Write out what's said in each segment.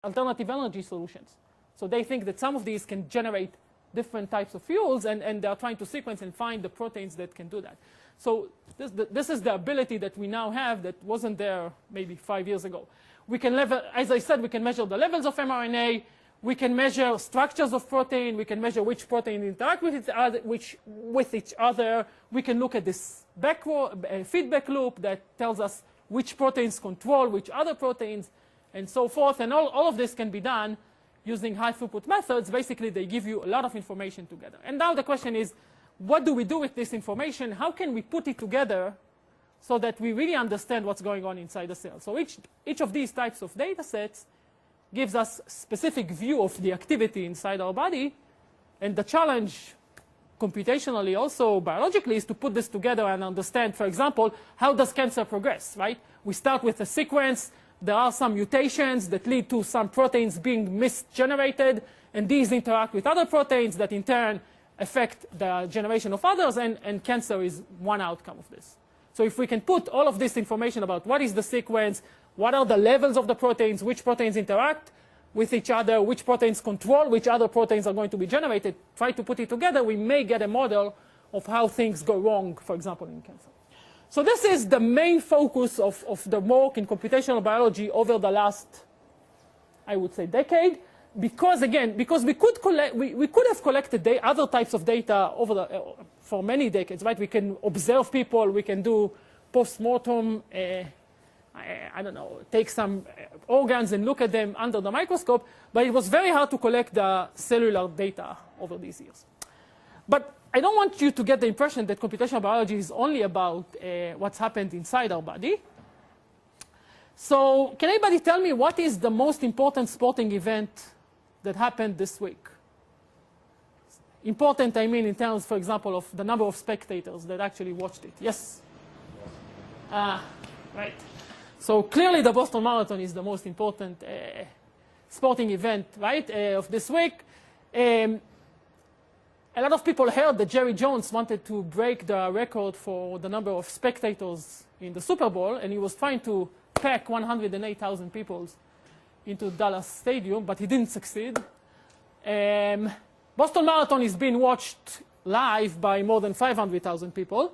alternative energy solutions. So they think that some of these can generate different types of fuels, and they are trying to sequence and find the proteins that can do that. So this is the ability that we now have that wasn't there maybe 5 years ago. We can as I said, we can measure the levels of mRNA. We can measure structures of protein. We can measure which protein interact with each other. We can look at this feedback loop that tells us which proteins control which other proteins, and so forth. And all of this can be done using high-throughput methods. Basically, they give you a lot of information together. And now the question is, what do we do with this information? How can we put it together so that we really understand what's going on inside the cell? So each of these types of data sets gives us a specific view of the activity inside our body. And the challenge, computationally, also biologically, is to put this together and understand, for example, how does cancer progress, right? We start with a sequence. There are some mutations that lead to some proteins being misgenerated, and these interact with other proteins that in turn affect the generation of others, and cancer is one outcome of this. So if we can put all of this information about what is the sequence, what are the levels of the proteins, which proteins interact with each other, which proteins control which other proteins are going to be generated, try to put it together, we may get a model of how things go wrong, for example, in cancer. So this is the main focus of the work in computational biology over the last, I would say, decade. Because we could have collected other types of data for many decades, right? We can observe people, we can do post-mortem, I don't know, take some organs and look at them under the microscope, but it was very hard to collect the cellular data over these years. But I don't want you to get the impression that computational biology is only about what's happened inside our body. So can anybody tell me what is the most important sporting event that happened this week? Important, I mean, in terms, for example, of the number of spectators that actually watched it. Yes? Right. So clearly the Boston Marathon is the most important sporting event, right, of this week. A lot of people heard that Jerry Jones wanted to break the record for the number of spectators in the Super Bowl, and he was trying to pack 108,000 people into Dallas Stadium, but he didn't succeed. Boston Marathon is being watched live by more than 500,000 people.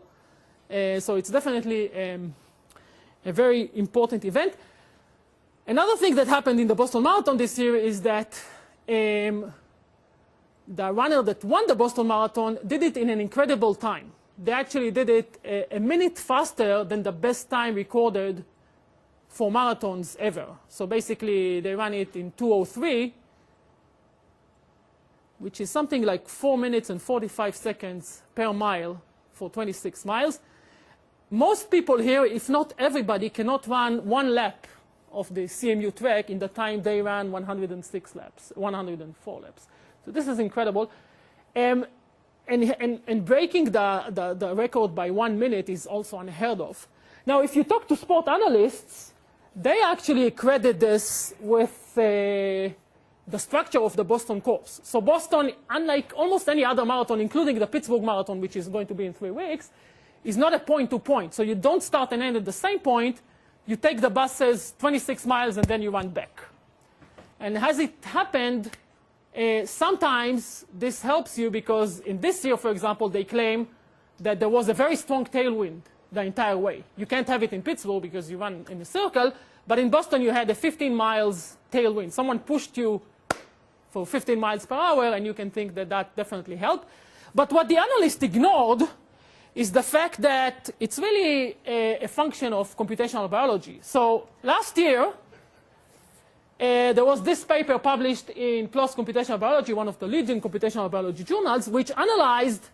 So it's definitely a very important event. Another thing that happened in the Boston Marathon this year is that the runner that won the Boston Marathon did it in an incredible time. They actually did it a minute faster than the best time recorded for marathons ever. So basically, they ran it in 2:03, which is something like 4 minutes and 45 seconds per mile for 26 miles. Most people here, if not everybody, cannot run one lap of the CMU track in the time they ran 104 laps. So this is incredible. And breaking the record by 1 minute is also unheard of. Now, if you talk to sport analysts, they actually credit this with the structure of the Boston course. So Boston, unlike almost any other marathon, including the Pittsburgh Marathon, which is going to be in 3 weeks, is not a point-to-point. So you don't start and end at the same point. You take the buses 26 miles, and then you run back. And as it happened, sometimes this helps you because in this year, for example, they claim that there was a very strong tailwind the entire way. You can't have it in Pittsburgh because you run in a circle, but in Boston you had a 15 miles tailwind. Someone pushed you for 15 miles per hour, and you can think that that definitely helped. But what the analyst ignored is the fact that it's really a function of computational biology. So last year, there was this paper published in PLOS Computational Biology, one of the leading computational biology journals, which analyzed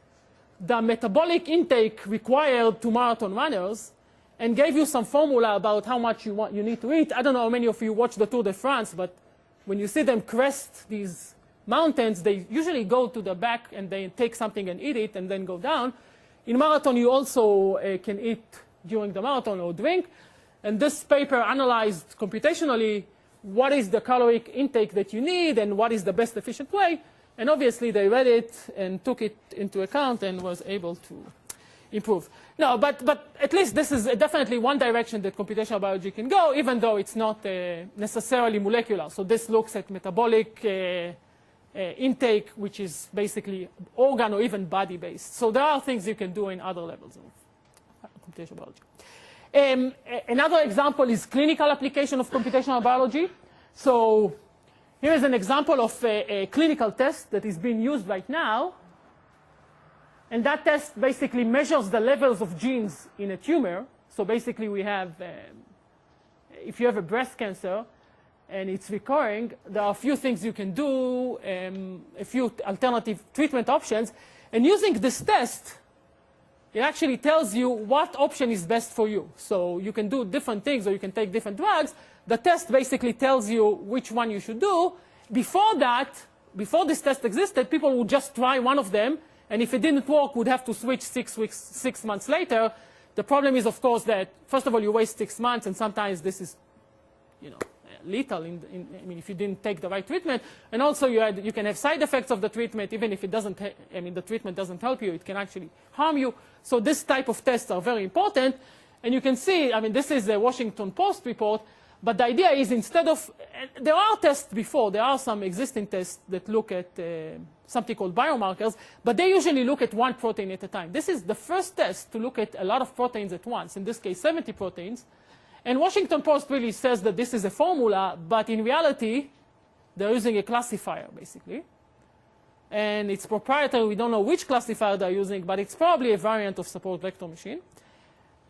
the metabolic intake required to marathon runners and gave you some formula about how much you need to eat. I don't know how many of you watch the Tour de France, but when you see them crest these mountains, they usually go to the back and they take something and eat it and then go down. In marathon, you also can eat during the marathon or drink. And this paper analyzed computationally what is the caloric intake that you need and what is the best efficient way. And obviously, they read it and took it into account and was able to improve. No, but at least this is definitely one direction that computational biology can go, even though it's not necessarily molecular. So this looks at metabolic intake, which is basically organ or even body-based. So there are things you can do in other levels of computational biology. Another example is clinical application of computational biology. So here is an example of a clinical test that is being used right now. And that test basically measures the levels of genes in a tumor. So basically we have, if you have a breast cancer and it's recurring, there are a few things you can do, a few alternative treatment options. And using this test, it actually tells you what option is best for you. So you can do different things or you can take different drugs. The test basically tells you which one you should do. Before that, before this test existed, people would just try one of them. And if it didn't work, would have to switch 6 months later. The problem is, of course, that, first of all, you waste 6 months, and sometimes this is, lethal. I mean, if you didn't take the right treatment. And also, you can have side effects of the treatment, even if it doesn't, the treatment doesn't help you. It can actually harm you. So this type of tests are very important. And you can see, this is a Washington Post report. But the idea is instead of, there are tests before, there are some existing tests that look at something called biomarkers, but they usually look at one protein at a time. This is the first test to look at a lot of proteins at once, in this case 70 proteins. And Washington Post really says that this is a formula, but in reality, they're using a classifier, basically. And it's proprietary. We don't know which classifier they're using, but it's probably a variant of support vector machine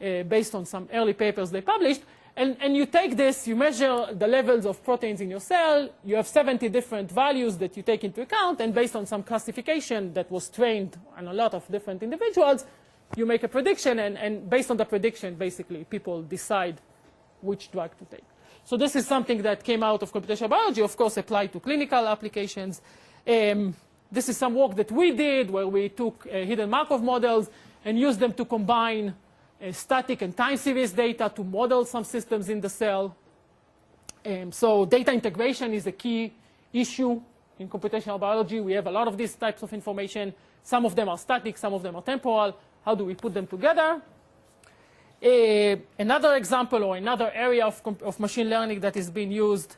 based on some early papers they published. And you take this, you measure the levels of proteins in your cell. You have 70 different values that you take into account. And based on some classification that was trained on a lot of different individuals, you make a prediction. And based on the prediction, basically, people decide which drug to take. So this is something that came out of computational biology, of course, applied to clinical applications. This is some work that we did where we took hidden Markov models and used them to combine static and time series data to model some systems in the cell. So data integration is a key issue in computational biology. We have a lot of these types of information. Some of them are static, some of them are temporal. How do we put them together? Another example or another area of machine learning that is being used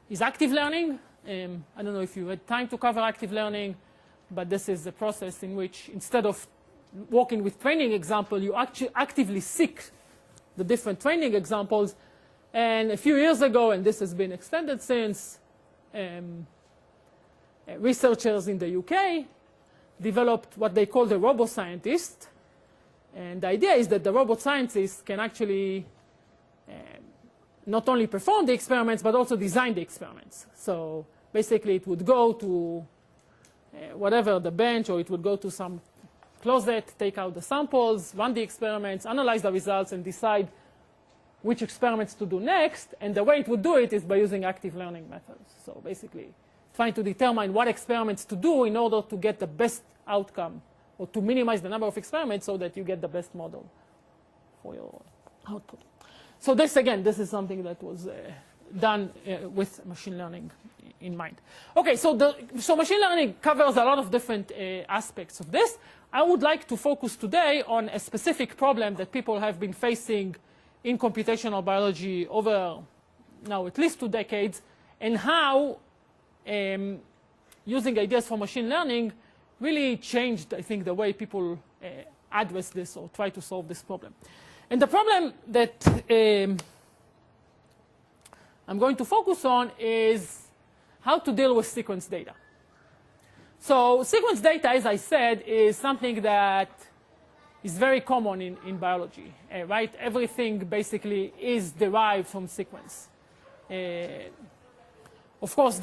is active learning. I don't know if you had time to cover active learning, but this is a process in which instead of working with training example, you actually actively seek the different training examples. And a few years ago, and this has been extended since, researchers in the UK developed what they call the robo-scientist. And the idea is that the robot scientist can actually not only perform the experiments, but also design the experiments. So basically, it would go to whatever the bench, or it would go to some closet, take out the samples, run the experiments, analyze the results, and decide which experiments to do next. And the way it would do it is by using active learning methods. So basically, trying to determine what experiments to do in order to get the best outcome, or to minimize the number of experiments so that you get the best model for your output. So this, again, this is something that was done with machine learning in mind. OK, so machine learning covers a lot of different aspects of this. I would like to focus today on a specific problem that people have been facing in computational biology over now at least 2 decades, and how using ideas for machine learning really changed, I think, the way people address this or try to solve this problem. And the problem that I'm going to focus on is how to deal with sequence data. So sequence data, as I said, is something that is very common in biology, right? Everything basically is derived from sequence. Of course,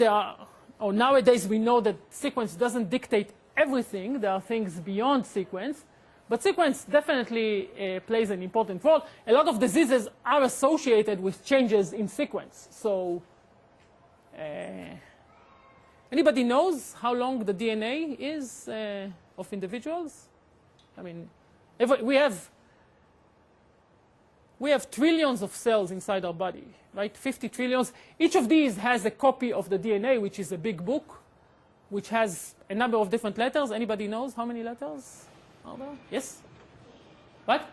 nowadays we know that sequence doesn't dictate everything. There are things beyond sequence. But sequence definitely plays an important role. A lot of diseases are associated with changes in sequence. So anybody knows how long the DNA is of individuals? I mean, we have trillions of cells inside our body, right? 50 trillions. Each of these has a copy of the DNA, which is a big book, which has a number of different letters. Anybody knows how many letters? Yes? What?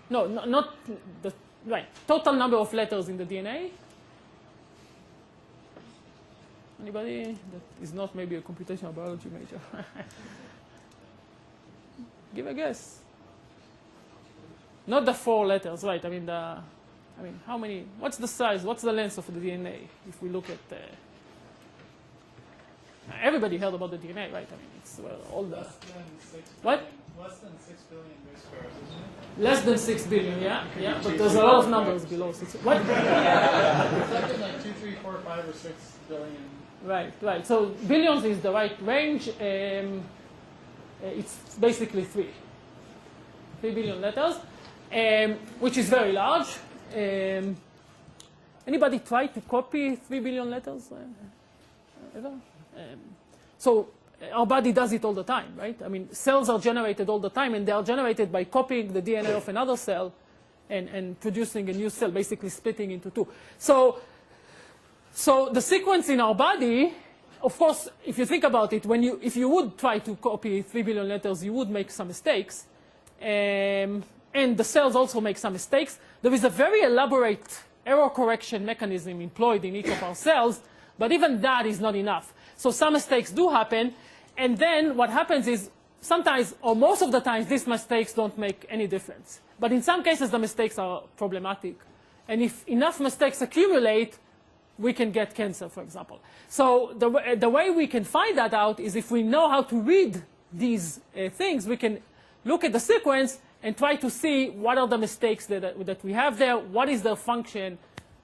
No, not the, right. Total number of letters in the DNA. Anybody that is not maybe a computational biology major? Give a guess. Not the 4 letters, right? I mean, how many? What's the size? What's the length of the DNA? If we look at, everybody heard about the DNA, right? I mean, it's all the. Less than 6 What? Less than 6 billion base pairs, isn't it? Less than 6 billion, yeah. But there's a lot of numbers below 6. What? Something like 2, 3, 4, 5, or 6 billion. Right. So billions is the right range. It's basically 3 billion letters, which is very large. Anybody try to copy 3 billion letters ever? So our body does it all the time, right? I mean, cells are generated all the time, and they are generated by copying the DNA of another cell and producing a new cell, basically splitting into 2. So the sequence in our body, of course, if you think about it, if you would try to copy 3 billion letters, you would make some mistakes. And the cells also make some mistakes. There is a very elaborate error correction mechanism employed in each of our cells, but even that is not enough. So some mistakes do happen, and then what happens is sometimes, or most of the times, these mistakes don't make any difference. But in some cases, the mistakes are problematic. And if enough mistakes accumulate, we can get cancer, for example. So the way we can find that out is if we know how to read these things, we can look at the sequence and try to see what are the mistakes that we have there, what is their function,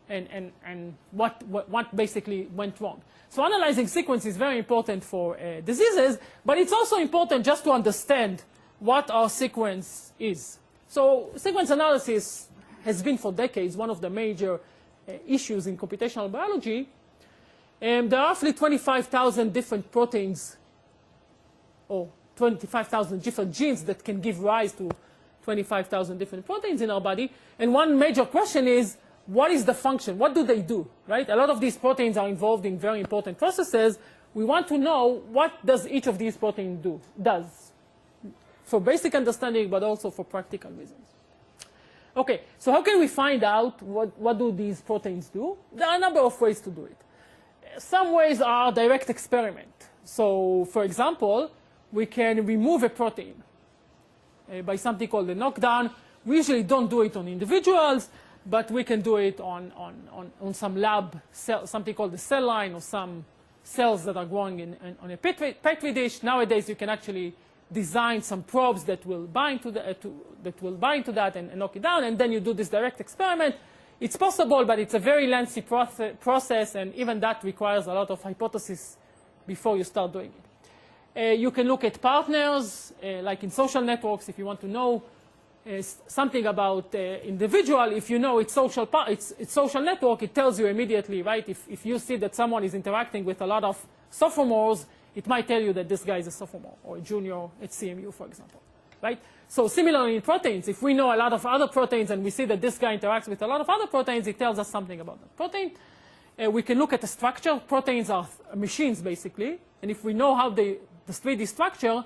and what basically went wrong. So analyzing sequence is very important for diseases, but it's also important just to understand what our sequence is. So sequence analysis has been for decades one of the major issues in computational biology. There are roughly 25,000 different proteins, or 25,000 different genes that can give rise to 25,000 different proteins in our body. And one major question is, what is the function? What do they do, right? A lot of these proteins are involved in very important processes. We want to know what does each of these proteins does, for basic understanding, but also for practical reasons. Okay, so how can we find out what do these proteins do? There are a number of ways to do it. Some ways are direct experiment. So, for example, we can remove a protein by something called a knockdown. We usually don't do it on individuals, but we can do it on some lab cell, something called the cell line, or some cells that are growing on a petri dish. Nowadays, you can actually design some probes that will bind to that and knock it down, and then you do this direct experiment. It's possible, but it's a very lengthy process, and even that requires a lot of hypothesis before you start doing it. You can look at partners, like in social networks, if you want to know something about individual. If you know its social network, it tells you immediately, right? If you see that someone is interacting with a lot of sophomores, it might tell you that this guy is a sophomore or a junior at CMU, for example, right? So similarly in proteins, if we know a lot of other proteins and we see that this guy interacts with a lot of other proteins, it tells us something about the protein. We can look at the structure. Proteins are machines, basically. And if we know how the 3D structure,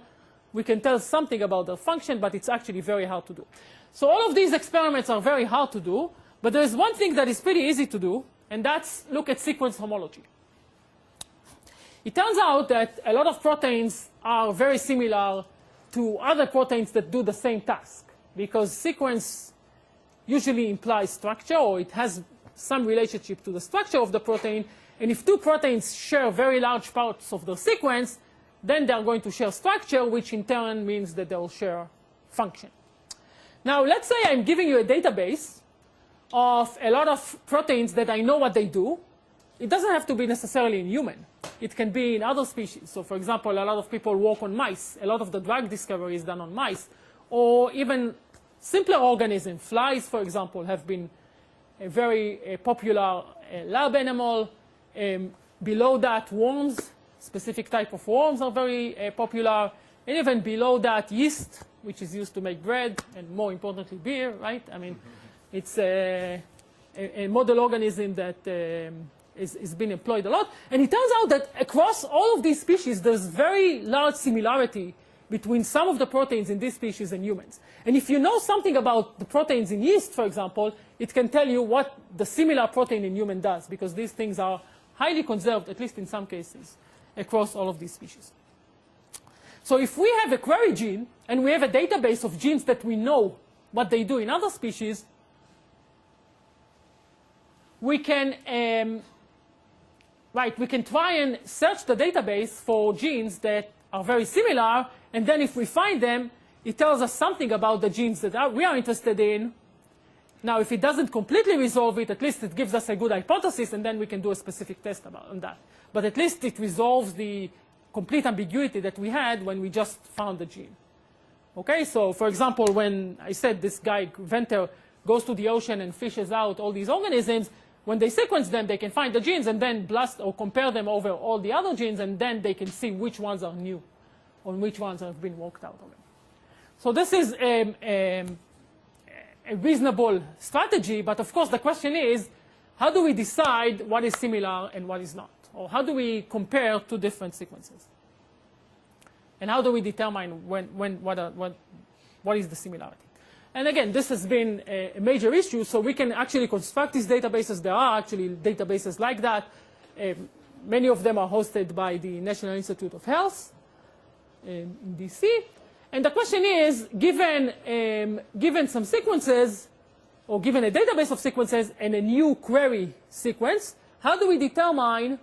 we can tell something about their function, but it's actually very hard to do. So all of these experiments are very hard to do, but there is one thing that is pretty easy to do, and that's look at sequence homology. It turns out that a lot of proteins are very similar to other proteins that do the same task, because sequence usually implies structure, or it has some relationship to the structure of the protein. And if two proteins share very large parts of the sequence, then they're going to share structure, which in turn means that they'll share function. Now, let's say I'm giving you a database of a lot of proteins that I know what they do. It doesn't have to be necessarily in human. It can be in other species. So, for example, a lot of people work on mice. A lot of the drug discovery is done on mice. Or even simpler organisms. Flies, for example, have been a very popular lab animal. Below that, worms, specific type of worms are very popular. And even below that, yeast, which is used to make bread, and more importantly, beer, right? I mean, it's a model organism that is being employed a lot. And it turns out that across all of these species, there's very large similarity between some of the proteins in this species and humans. And if you know something about the proteins in yeast, for example, it can tell you what the similar protein in human does, because these things are highly conserved, at least in some cases, across all of these species. So if we have a query gene, and we have a database of genes that we know what they do in other species, we can we can try and search the database for genes that are very similar, and then if we find them, it tells us something about the genes that we are interested in. Now, if it doesn't completely resolve it, at least it gives us a good hypothesis, and then we can do a specific test on that. But at least it resolves the complete ambiguity that we had when we just found the gene. Okay, so for example, when I said this guy, Venter, goes to the ocean and fishes out all these organisms, when they sequence them, they can find the genes and then blast or compare them over all the other genes, and then they can see which ones are new or which ones have been worked out already. So this is a reasonable strategy, but of course the question is, how do we decide what is similar and what is not? Or how do we compare two different sequences? And how do we determine what is the similarity? And again, this has been a major issue, so we can actually construct these databases. There are actually databases like that. Many of them are hosted by the National Institute of Health in DC. And the question is, given some sequences, or given a database of sequences and a new query sequence, how do we determine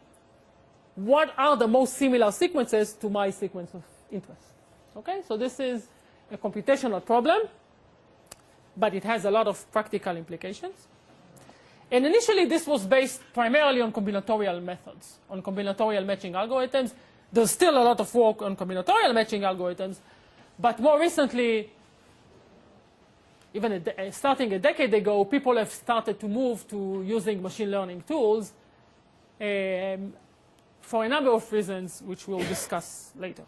what are the most similar sequences to my sequence of interest? Okay, so this is a computational problem, but it has a lot of practical implications. And initially, this was based primarily on combinatorial methods, on combinatorial matching algorithms. There's still a lot of work on combinatorial matching algorithms, but more recently, even starting a decade ago, people have started to move to using machine learning tools for a number of reasons, which we'll discuss later.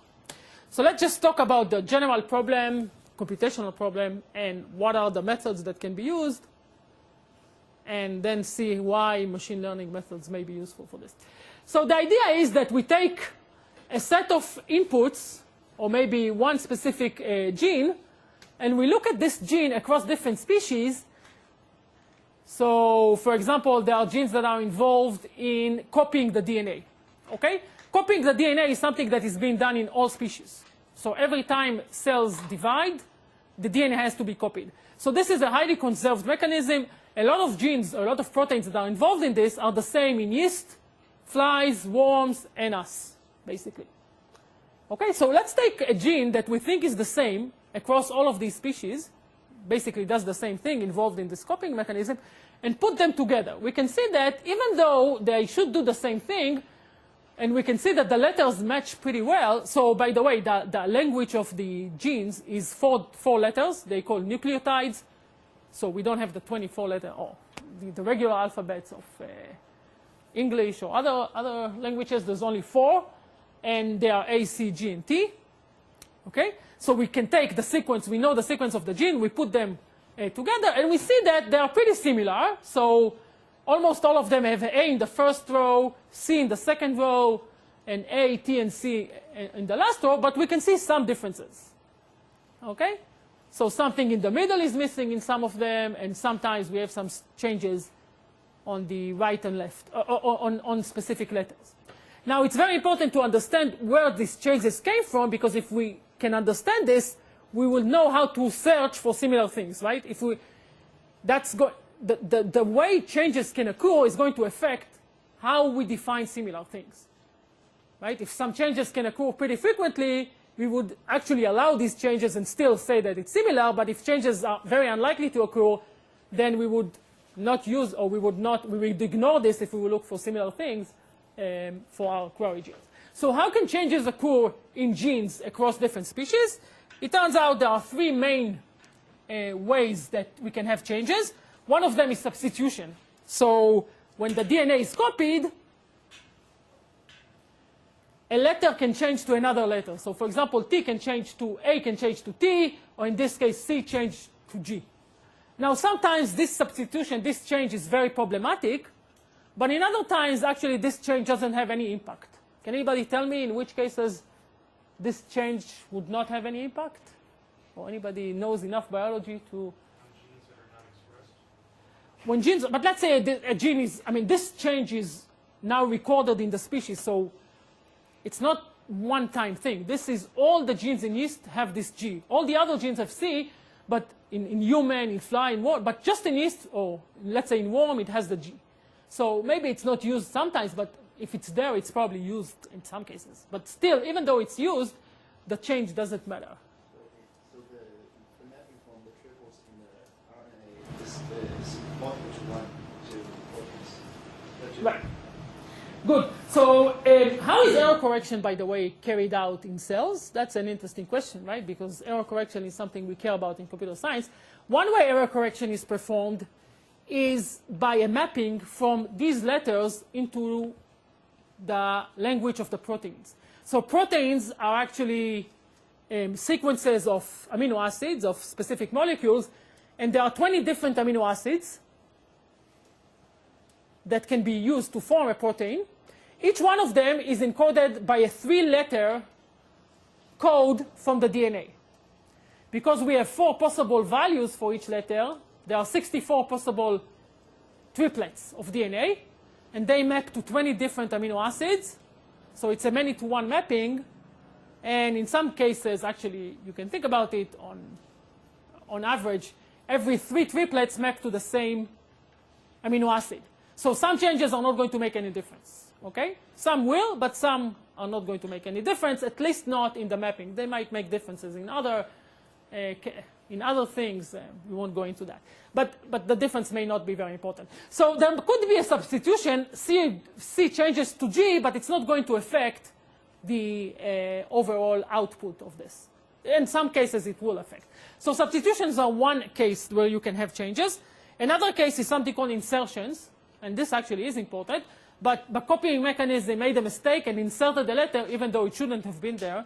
So let's just talk about the general problem, computational problem, and what are the methods that can be used, and then see why machine learning methods may be useful for this. So the idea is that we take a set of inputs, or maybe one specific gene, and we look at this gene across different species. So, for example, there are genes that are involved in copying the DNA. Okay? Copying the DNA is something that is being done in all species. So every time cells divide, the DNA has to be copied. So this is a highly conserved mechanism. A lot of genes, a lot of proteins that are involved in this are the same in yeast, flies, worms, and us, basically. Okay, so let's take a gene that we think is the same across all of these species, basically does the same thing involved in this copying mechanism, and put them together. We can see that even though they should do the same thing, and we can see that the letters match pretty well. So by the way, the language of the genes is four letters. They call nucleotides. So we don't have the 24 letter, or the regular alphabets of English or other languages. There's only 4. And they are A, C, G, and T. Okay? So we can take the sequence. We know the sequence of the gene. We put them together. And we see that they are pretty similar. So almost all of them have A in the first row, C in the second row, and A, T, and C in the last row. But we can see some differences. Okay? So something in the middle is missing in some of them. And sometimes we have some changes on the right and left, on specific letters. Now, it's very important to understand where these changes came from, because if we can understand this, we will know how to search for similar things, right? The way changes can occur is going to affect how we define similar things, right? If some changes can occur pretty frequently, we would actually allow these changes and still say that it's similar. But if changes are very unlikely to occur, then we would not use, or we would ignore this if we would look for similar things for our query genes. So how can changes occur in genes across different species? It turns out there are 3 main ways that we can have changes. One of them is substitution. So when the DNA is copied, a letter can change to another letter. So for example, A can change to T, or in this case, C change to G. Now sometimes this substitution, this change is very problematic. But in other times, actually, this change doesn't have any impact. Can anybody tell me in which cases this change would not have any impact? Or anybody knows enough biology to... When genes, but let's say a gene is, I mean, this change is now recorded in the species, so it's not one-time thing. This is all the genes in yeast have this G. All the other genes have C, but in human, in fly, in worm, but just in yeast, or let's say in worm, it has the G. So maybe it's not used sometimes, but if it's there, it's probably used in some cases. But still, even though it's used, the change doesn't matter. So the mapping from the triples in the RNA is multiple to one to proteins. Right. Good. So how is error correction, by the way, carried out in cells? That's an interesting question, right? Because error correction is something we care about in computer science. One way error correction is performed is by a mapping from these letters into the language of the proteins. So proteins are actually sequences of amino acids of specific molecules, and there are 20 different amino acids that can be used to form a protein. Each one of them is encoded by a 3-letter code from the DNA. Because we have 4 possible values for each letter, there are 64 possible triplets of DNA, and they map to 20 different amino acids. So it's a many-to-one mapping. And in some cases, actually, you can think about it on average, every 3 triplets map to the same amino acid. So some changes are not going to make any difference. Okay? Some will, but some are not going to make any difference, at least not in the mapping. They might make differences in other things. We won't go into that. But the difference may not be very important. So there could be a substitution. C changes to G, but it's not going to affect the overall output of this. In some cases, it will affect. So substitutions are one case where you can have changes. Another case is something called insertions. And this actually is important. But the copying mechanism made a mistake and inserted the letter, even though it shouldn't have been there.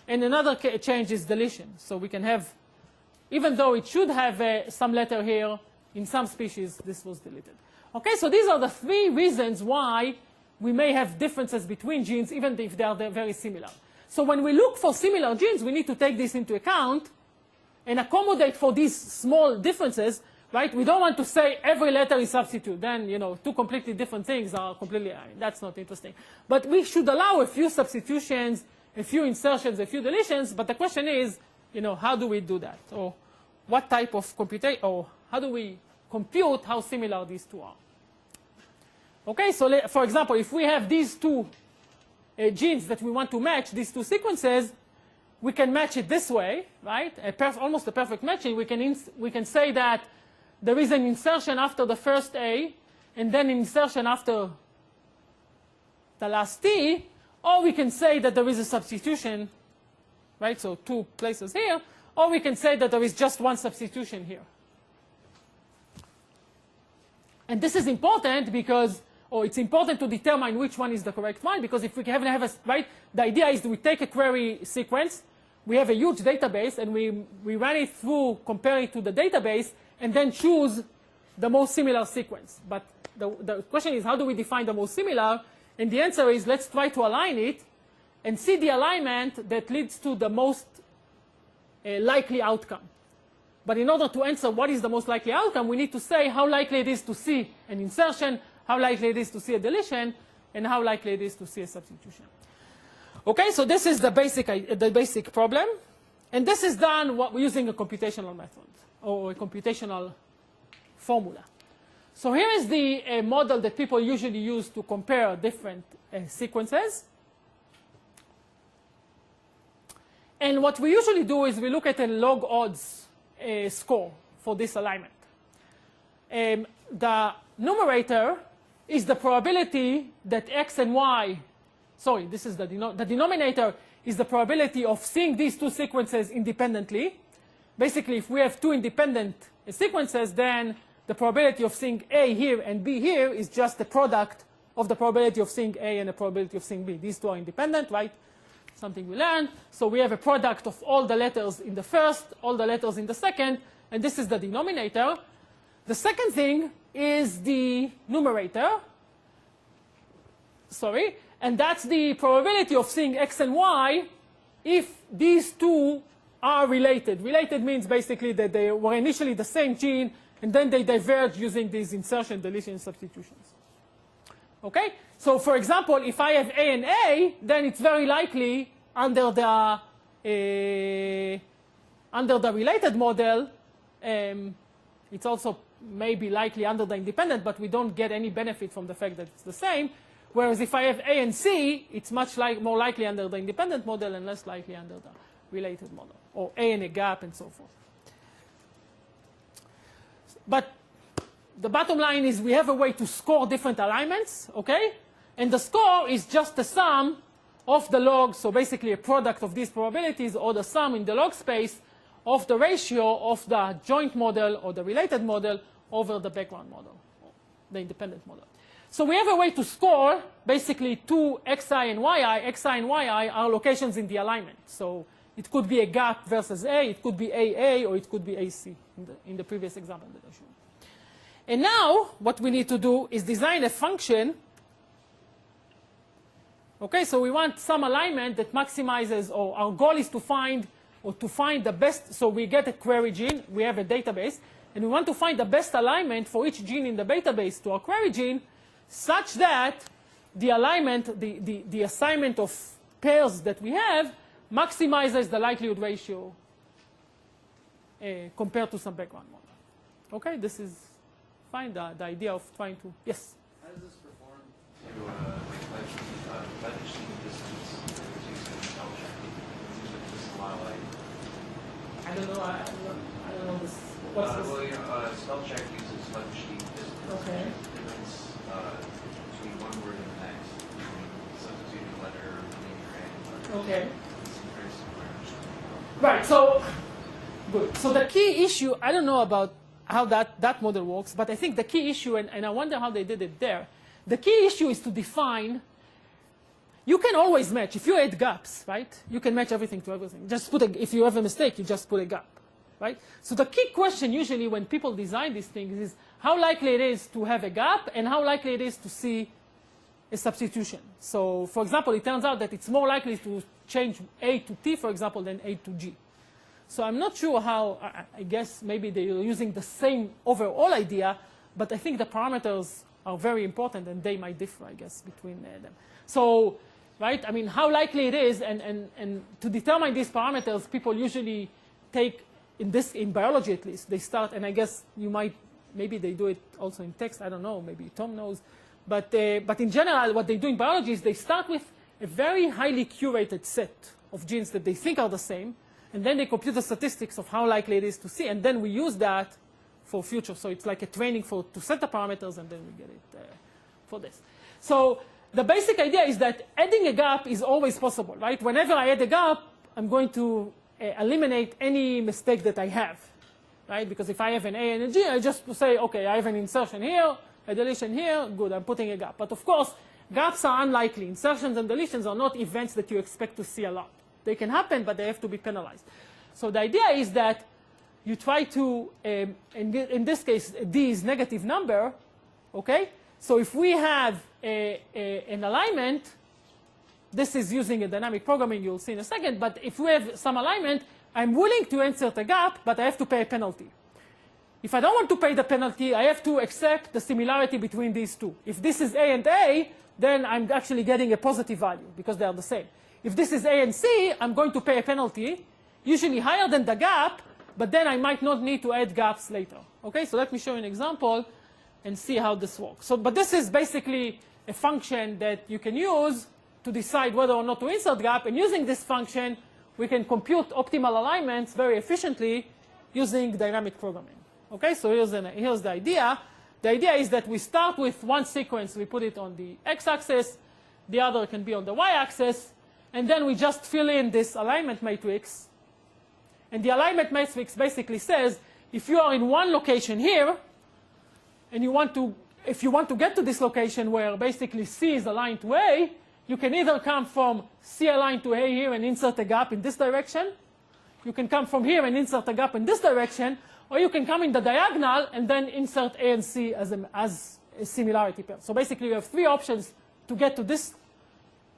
And another change is deletion. So we can have, even though it should have some letter here, in some species, this was deleted. Okay, so these are the 3 reasons why we may have differences between genes, even if they are very similar. So when we look for similar genes, we need to take this into account and accommodate for these small differences, right? We don't want to say every letter is substitute. Then, 2 completely different things are completely, that's not interesting. But we should allow a few substitutions, a few insertions, a few deletions. But the question is, how do we do that? Or what type of computation, or how do we compute how similar these 2 are? Okay, so for example, if we have these 2 genes that we want to match, these 2 sequences, we can match it this way, right? Almost a perfect matching. We can say that there is an insertion after the first A, and then an insertion after the last T, or we can say that there is a substitution, right? So 2 places here, or we can say that there is just 1 substitution here. And this is important because, or it's important to determine which one is the correct one, because if we have right, the idea is that we take a query sequence, we have a huge database, and we run it through, compare it to the database, and then choose the most similar sequence. But the question is, how do we define the most similar? And the answer is, let's try to align it and see the alignment that leads to the most likely outcome. But in order to answer what is the most likely outcome, we need to say how likely it is to see an insertion, how likely it is to see a deletion, and how likely it is to see a substitution. Okay, so this is the basic problem. And this is done using a computational method or a computational formula. So here is the model that people usually use to compare different sequences. And what we usually do is we look at a log odds score for this alignment. The numerator is the probability that X and Y, sorry, this is the denominator is the probability of seeing these 2 sequences independently. Basically, if we have 2 independent sequences, then the probability of seeing A here and B here is just the product of the probability of seeing A and the probability of seeing B. These 2 are independent, right? Something we learned. So we have a product of all the letters in the first, all the letters in the second, and this is the denominator. The second thing is the numerator. Sorry. And that's the probability of seeing X and Y if these two are related. Related means basically that they were initially the same gene, and then they diverge using these insertion, deletion, substitutions. Okay? So for example, if I have A and A, then it's very likely under the related model, it's also maybe likely under the independent, but we don't get any benefit from the fact that it's the same. Whereas if I have A and C, it's much more likely under the independent model and less likely under the related model, or A and a gap and so forth. But the bottom line is we have a way to score different alignments, okay? And the score is just the sum of the logs, so basically a product of these probabilities, or the sum in the log space of the ratio of the joint model or the related model over the background model, the independent model. So we have a way to score basically two xi and yi. Xi and yi are locations in the alignment. So it could be a gap versus A, it could be AA, or it could be AC in the previous example that I showed. And now what we need to do is design a function. Okay, so we want some alignment that maximizes, or our goal is to find the best. So we get a query gene, we have a database, and we want to find the best alignment for each gene in the database to our query gene, such that the alignment, the assignment of pairs that we have maximizes the likelihood ratio compared to some background model. Okay, this is fine, the idea of trying to, yes? How does this perform to budget distance that was used in spell checking? This is a lot like... I don't know this. What's this? Well, spell check uses budget distance. Okay. Difference between one word and the next, between substituting a letter or leaving your hand. Okay. It's very similar. Right, so, good. So the key issue, I don't know about how that model works, but I think the key issue, and I wonder how they did it there, the key issue is to define, you can always match. If you add gaps, right, you can match everything to everything. Just if you have a mistake, you just put a gap, right? So the key question usually when people design these things is how likely it is to have a gap and how likely it is to see a substitution. So for example, it turns out that it's more likely to change A to T, for example, than A to G. So I'm not sure how, I guess maybe they're using the same overall idea, but I think the parameters are very important and they might differ, I guess, between them. So, right, I mean, how likely it is, and to determine these parameters, people usually take, in biology at least, they start, and I guess you might, maybe they do it also in text, I don't know, maybe Tom knows, but in general, what they do in biology is they start with a very highly curated set of genes that they think are the same, and then they compute the statistics of how likely it is to see, and then we use that for future. So it's like a training to set the parameters, and then we get it for this. So the basic idea is that adding a gap is always possible, right? Whenever I add a gap, I'm going to eliminate any mistake that I have, right? Because if I have an A and a G, I just say, okay, I have an insertion here, a deletion here, good, I'm putting a gap. But of course, gaps are unlikely. Insertions and deletions are not events that you expect to see a lot. They can happen, but they have to be penalized. So the idea is that you try to, in this case, D is negative number, okay? So if we have an alignment, this is using a dynamic programming you'll see in a second, but if we have some alignment, I'm willing to insert a gap, but I have to pay a penalty. If I don't want to pay the penalty, I have to accept the similarity between these two. If this is A and A, then I'm actually getting a positive value because they are the same. If this is A and C, I'm going to pay a penalty, usually higher than the gap, but then I might not need to add gaps later. Okay, so let me show you an example and see how this works. So, but this is basically a function that you can use to decide whether or not to insert gap, and using this function, we can compute optimal alignments very efficiently using dynamic programming. Okay, so here's the idea. The idea is that we start with one sequence, we put it on the x-axis, the other can be on the y-axis, and then we just fill in this alignment matrix. And the alignment matrix basically says, if you are in one location here, and if you want to get to this location where basically C is aligned to A, you can either come from C aligned to A here and insert a gap in this direction, you can come from here and insert a gap in this direction, or you can come in the diagonal and then insert A and C as a similarity pair. So basically you have three options to get to this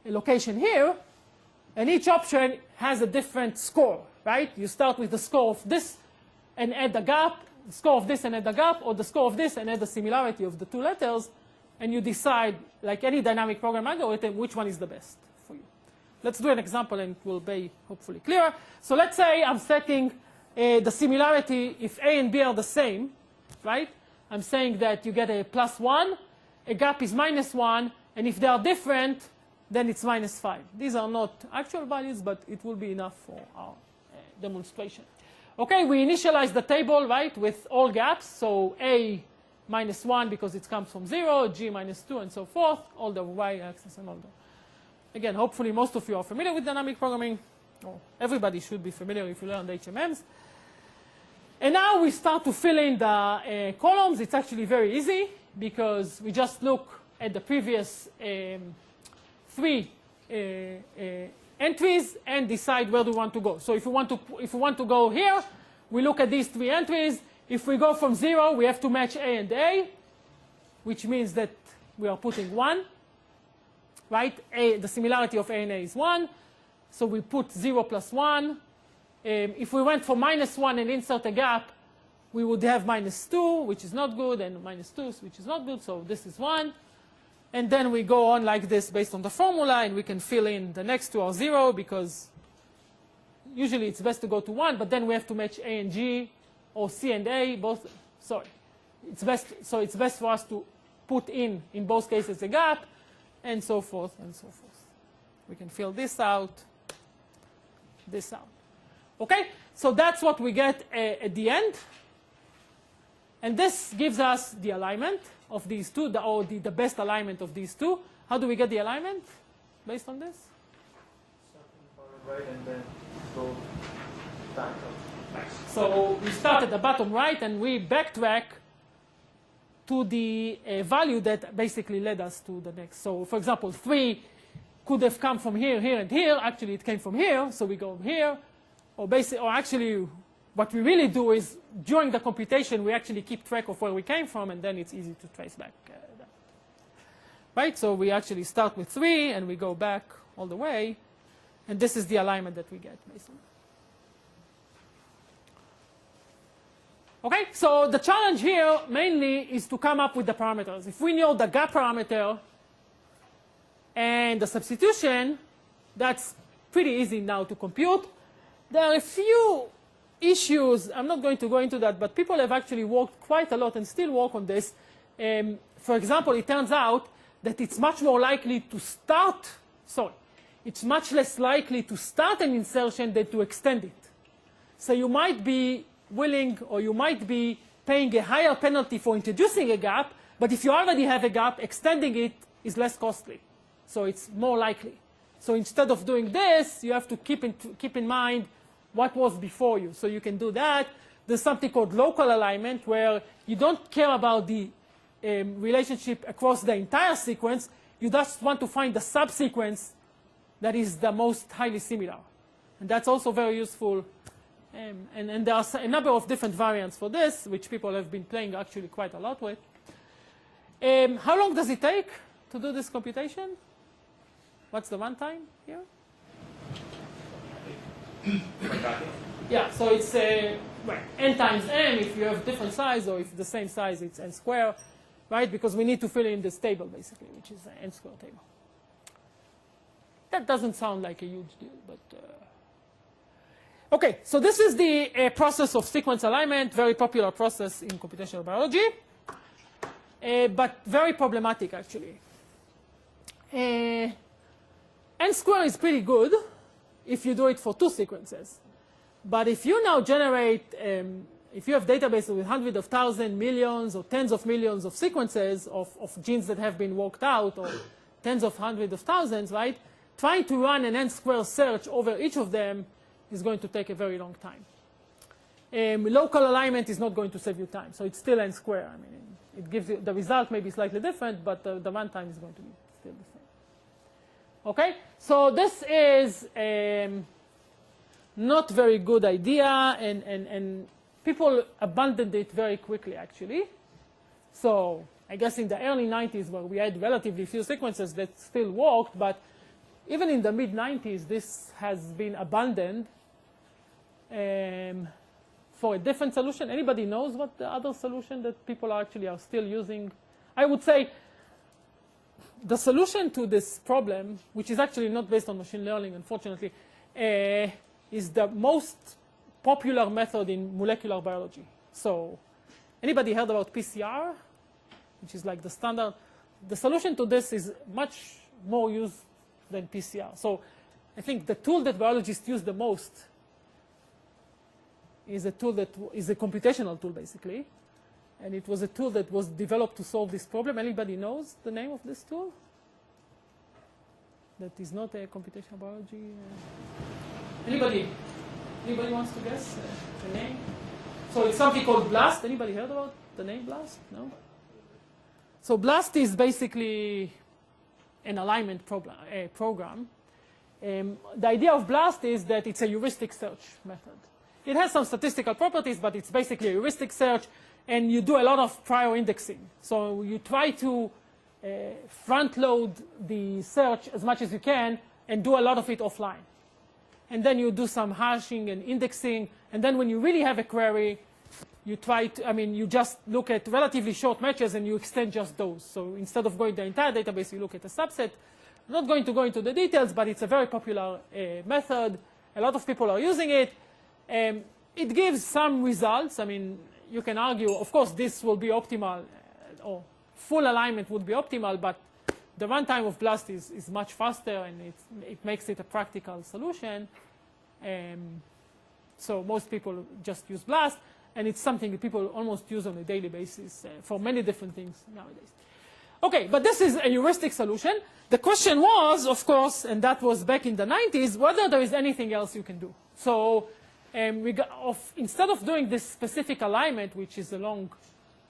location here, And each option has a different score, right? You start with the score of this and add the gap, the score of this and add the gap, or the score of this and add the similarity of the two letters, and you decide, like any dynamic program algorithm, which one is the best for you. Let's do an example, and it will be hopefully clearer. So let's say I'm setting the similarity if A and B are the same, right? I'm saying that you get a +1, a gap is -1, and if they are different, then it's -5. These are not actual values, but it will be enough for our demonstration. Okay, we initialize the table, right, with all gaps. So A -1 because it comes from 0, G -2, and so forth, all the y-axis and all the. Again, hopefully most of you are familiar with dynamic programming. Or everybody should be familiar if you learned HMMs. And now we start to fill in the columns. It's actually very easy because we just look at the previous 3 entries and decide where do we want to go. So if we want to go here, we look at these 3 entries. If we go from 0, we have to match A and A, which means that we are putting 1, right? The similarity of A and A is 1, so we put 0 + 1. If we went for -1 and insert a gap, we would have -2, which is not good, and -2, which is not good, so this is 1. And then we go on like this based on the formula, and we can fill in the next 2 are 0, because usually it's best to go to 1, but then we have to match A and G, or C and A, both. Sorry. It's best for us to put in both cases, a gap, and so forth, and so forth. We can fill this out, this out. Okay? So that's what we get at the end. And this gives us the alignment of these two, or the best alignment of these two. How do we get the alignment based on this? Right, and then go back up. So we start at the bottom right, and we backtrack to the value that basically led us to the next. So, for example, 3 could have come from here, here, and here. Actually, it came from here, so we go here. Or actually, what we really do is, during the computation, we actually keep track of where we came from, and then it's easy to trace back. Right? So we actually start with 3, and we go back all the way. And this is the alignment that we get, basically. Okay, so the challenge here mainly is to come up with the parameters. If we know the gap parameter and the substitution, that's pretty easy now to compute. There are a few issues. I'm not going to go into that, but people have actually worked quite a lot and still work on this. For example, it turns out that it's much more likely to start, it's much less likely to start an insertion than to extend it. So you might be willing, or you might be paying a higher penalty for introducing a gap, but if you already have a gap, extending it is less costly. So it's more likely. So instead of doing this, you have to keep in mind what was before you. So you can do that. There's something called local alignment, where you don't care about the relationship across the entire sequence. You just want to find the subsequence that is the most highly similar. And that's also very useful. And there are a number of different variants for this, which people have been playing actually quite a lot with. How long does it take to do this computation? What's the runtime here? Yeah, so it's n times m if you have different size, or if the same size, it's n square, right? Because we need to fill in this table, basically, which is an n square table. That doesn't sound like a huge deal, but... Okay, so this is the process of sequence alignment, very popular process in computational biology, but very problematic, actually. N square is pretty good if you do it for 2 sequences. But if you now generate, if you have databases with hundreds of thousands, millions, or tens of millions of sequences of genes that have been worked out, or tens of hundreds of thousands, right? Trying to run an n square search over each of them is going to take a very long time. Local alignment is not going to save you time, so it's still n square. I mean, it gives you, the result may be slightly different, but the runtime is going to be still the same. Okay, so this is not very good idea, and people abandoned it very quickly, actually. So I guess in the early 90s, where we had relatively few sequences, that still worked, but even in the mid-90s, this has been abandoned for a different solution. Anybody knows what the other solution that people actually are still using? I would say the solution to this problem, which is actually not based on machine learning, unfortunately, is the most popular method in molecular biology. So anybody heard about PCR, which is like the standard? The solution to this is much more used than PCR. So I think the tool that biologists use the most is a tool that is a computational tool, basically. And it was a tool that was developed to solve this problem. Anybody knows the name of this tool? That is not a computational biology. Anybody wants to guess the name? So it's something called BLAST. Anybody heard about the name BLAST? No? So BLAST is basically an alignment program. The idea of BLAST is that it's a heuristic search method. It has some statistical properties, but it's basically a heuristic search, and you do a lot of prior indexing. So you try to front-load the search as much as you can and do a lot of it offline. And then you do some hashing and indexing, and then when you really have a query, you you just look at relatively short matches and you extend just those. So instead of going to the entire database, you look at a subset. I'm not going to go into the details, but it's a very popular method. A lot of people are using it. It gives some results. I mean, you can argue, of course, this will be optimal, or full alignment would be optimal, but the runtime of BLAST is much faster, and it makes it a practical solution. So most people just use BLAST, and it's something that people almost use on a daily basis for many different things nowadays. Okay, but this is a heuristic solution. The question was, of course, and that was back in the 90s, whether there is anything else you can do. So instead of doing this specific alignment, which is a long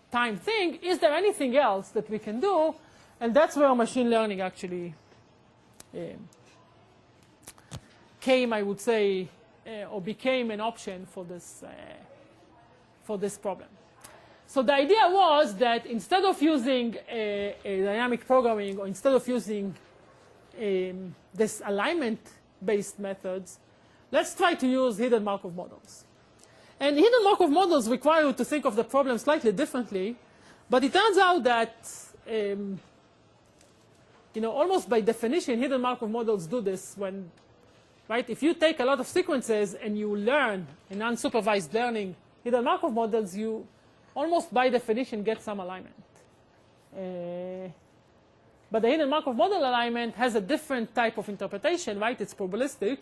time thing, is there anything else that we can do? And that's where machine learning actually came, I would say, or became an option for this problem. So the idea was that instead of using a dynamic programming, or instead of using this alignment-based methods, let's try to use hidden Markov models. And hidden Markov models require you to think of the problem slightly differently, but it turns out that almost by definition, hidden Markov models do this when, right? If you take a lot of sequences and you learn in unsupervised learning hidden Markov models, you almost by definition get some alignment. But the hidden Markov model alignment has a different type of interpretation, right? It's probabilistic.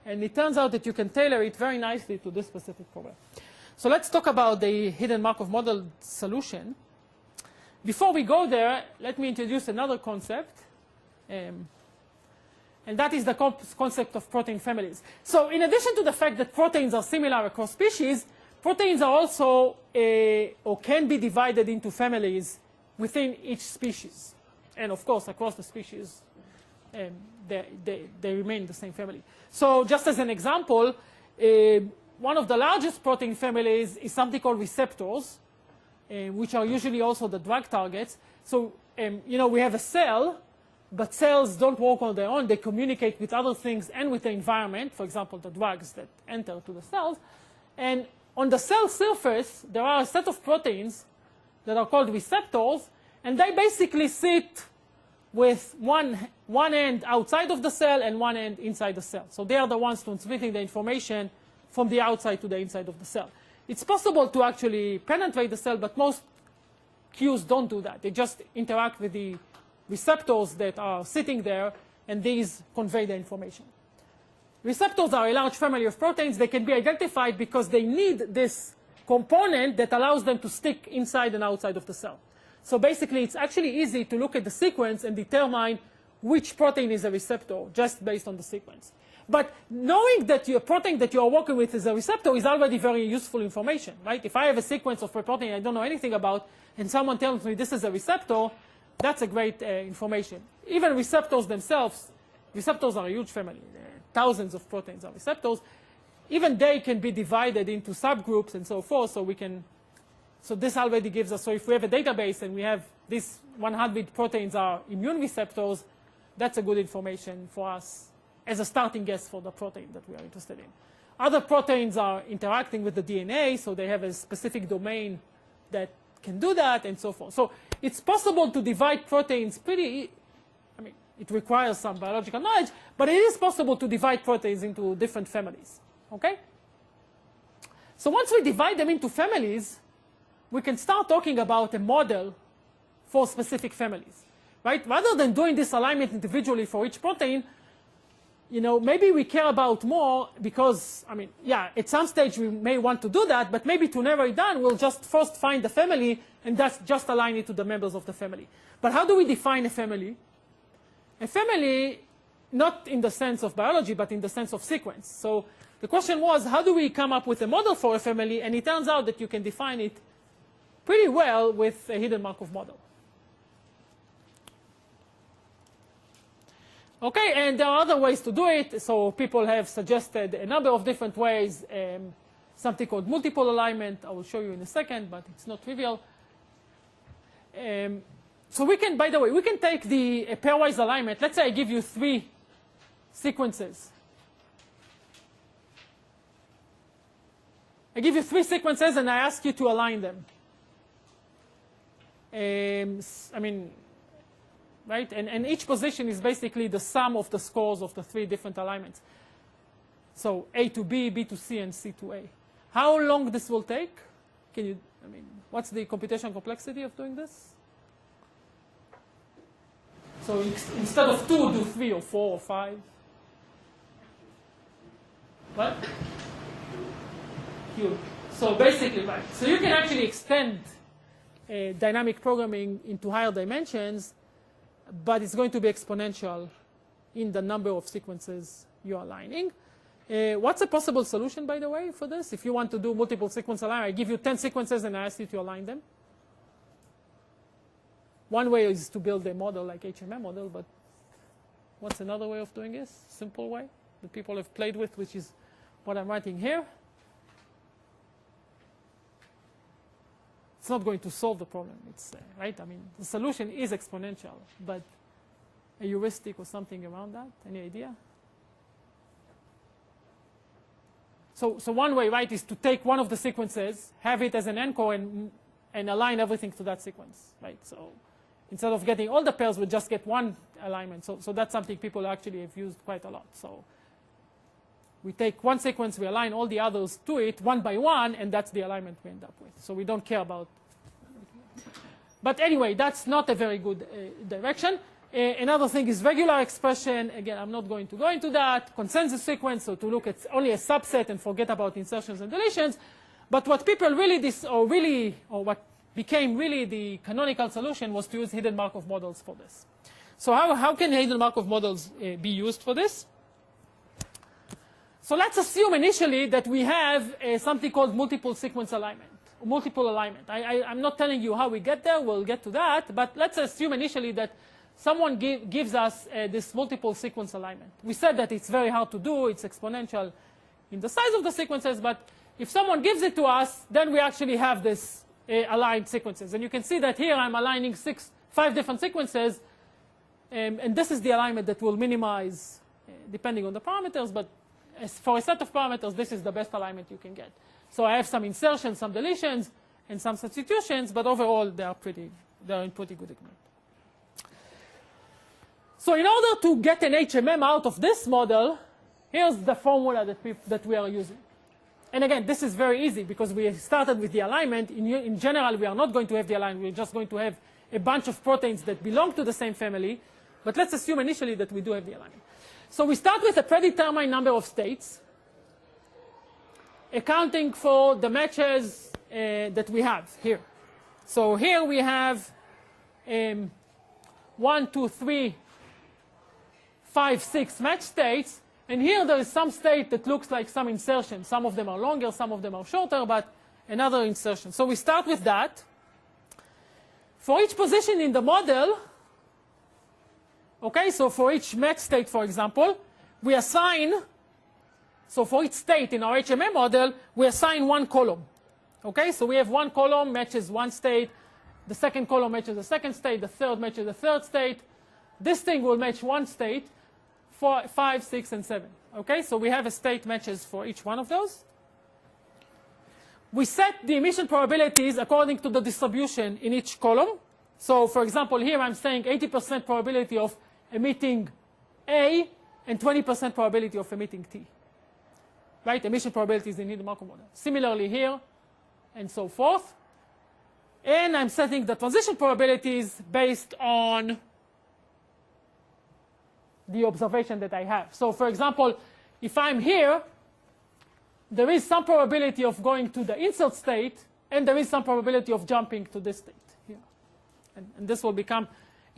And it turns out that you can tailor it very nicely to this specific problem. So let's talk about the hidden Markov model solution. Before we go there, let me introduce another concept. And that is the concept of protein families. So in addition to the fact that proteins are similar across species, proteins are also, or can be divided into families within each species. And of course, across the species, they remain the same family. So just as an example, one of the largest protein families is something called receptors, which are usually also the drug targets. So, we have a cell, but cells don't work on their own. They communicate with other things and with the environment, for example, the drugs that enter to the cells. And on the cell surface, there are a set of proteins that are called receptors, and they basically sit with one end outside of the cell and one end inside the cell. So they are the ones transmitting the information from the outside to the inside of the cell. It's possible to actually penetrate the cell, but most cues don't do that. They just interact with the receptors that are sitting there, and these convey the information. Receptors are a large family of proteins. They can be identified because they need this component that allows them to stick inside and outside of the cell. So basically, it's actually easy to look at the sequence and determine which protein is a receptor just based on the sequence. But knowing that your protein that you are working with is a receptor is already very useful information, right? If I have a sequence of a protein I don't know anything about, and someone tells me this is a receptor, that's a great information. Even receptors themselves, receptors are a huge family. Thousands of proteins are receptors. Even they can be divided into subgroups and so forth, so this already gives us, so if we have a database and we have these 100 proteins are immune receptors, that's a good information for us as a starting guess for the protein that we are interested in. Other proteins are interacting with the DNA, so they have a specific domain that can do that, and so forth. So it's possible to divide proteins I mean, it requires some biological knowledge, but it is possible to divide proteins into different families, okay? So once we divide them into families, we can start talking about a model for specific families, right? Rather than doing this alignment individually for each protein, maybe we care about more because, I mean, yeah, at some stage we may want to do that, but maybe to narrow it down, we'll just first find the family and just align it to the members of the family. But how do we define a family? A family, not in the sense of biology, but in the sense of sequence. So the question was, how do we come up with a model for a family? And it turns out that you can define it pretty well with a hidden Markov model. Okay, and there are other ways to do it. So people have suggested a number of different ways, something called multiple alignment. I will show you in a second, but it's not trivial. So we can, by the way, we can take the pairwise alignment. Let's say I give you 3 sequences. I give you 3 sequences and I ask you to align them. I mean, right? And each position is basically the sum of the scores of the 3 different alignments. So A to B, B to C, and C to A. How long this will take? What's the computational complexity of doing this? So instead of 2, do 3 or 4 or 5. What? Cube. So basically, right. So you can actually extend dynamic programming into higher dimensions, but it's going to be exponential in the number of sequences you're aligning. What's a possible solution, by the way, for this? If you want to do multiple sequence alignment, I give you 10 sequences and I ask you to align them. One way is to build a model like HMM model, but what's another way of doing this? Simple way that people have played with, which is what I'm writing here. It's not going to solve the problem. It's right. I mean, the solution is exponential, but a heuristic or something around that. Any idea? So one way, right, is to take one of the sequences, have it as an anchor, and align everything to that sequence, right? So instead of getting all the pairs, we just get one alignment. So that's something people actually have used quite a lot. So we take one sequence, we align all the others to it one by one, and that's the alignment we end up with. So we don't care about. But anyway, that's not a very good direction. Another thing is regular expression. Again, I'm not going to go into that. Consensus sequence, so to look at only a subset and forget about insertions and deletions. But what people really, or what became really the canonical solution was to use hidden Markov models for this. So how can hidden Markov models be used for this? So let's assume initially that we have something called multiple sequence alignment, or multiple alignment. I'm not telling you how we get there. We'll get to that. But let's assume initially that someone gives us this multiple sequence alignment. We said that it's very hard to do. It's exponential in the size of the sequences. But if someone gives it to us, then we actually have this aligned sequences. And you can see that here I'm aligning 5 different sequences. And this is the alignment that will minimize, depending on the parameters. But for a set of parameters, this is the best alignment you can get. So I have some insertions, some deletions, and some substitutions. But overall, they are in pretty good agreement. So in order to get an HMM out of this model, here's the formula that we are using. And again, this is very easy because we started with the alignment. In general, we are not going to have the alignment. We're just going to have a bunch of proteins that belong to the same family. But let's assume initially that we do have the alignment. So we start with a predetermined number of states, accounting for the matches that we have here. So here we have 1, 2, 3, 5, 6 match states. And here there is some state that looks like some insertion. Some of them are longer, some of them are shorter, but another insertion. So we start with that. For each position in the model, okay, so for each match state, for example, we assign, so for each state in our HMM model, we assign one column. Okay, so we have one column matches one state, the second column matches the second state, the third matches the third state, this thing will match one state, 4, 5, 6, and 7. Okay, so we have a state matches for each one of those. We set the emission probabilities according to the distribution in each column. So, for example, here I'm saying 80% probability of emitting A and 20% probability of emitting T. Right? Emission probabilities in the Markov model. Similarly here, and so forth. And I'm setting the transition probabilities based on the observation that I have. So, for example, if I'm here, there is some probability of going to the insert state, and there is some probability of jumping to this state here. And this will become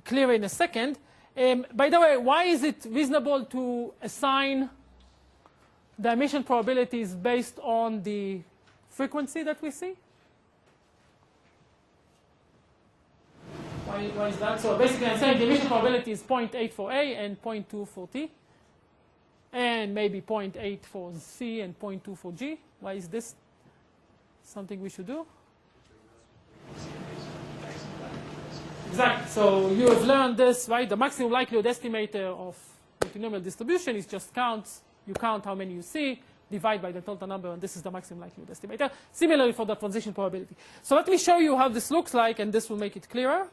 clear in a second. By the way, why is it reasonable to assign the emission probabilities based on the frequency that we see? Why is that? So basically I'm saying the emission probability is 0.8 for A and 0.2 for T. And maybe 0.8 for C and 0.2 for G. Why is this something we should do? Exactly. So you have learned this, right? The maximum likelihood estimator of multinomial distribution is just counts. You count how many you see, divide by the total number, and this is the maximum likelihood estimator. Similarly for the transition probability. So let me show you how this looks like, and this will make it clearer.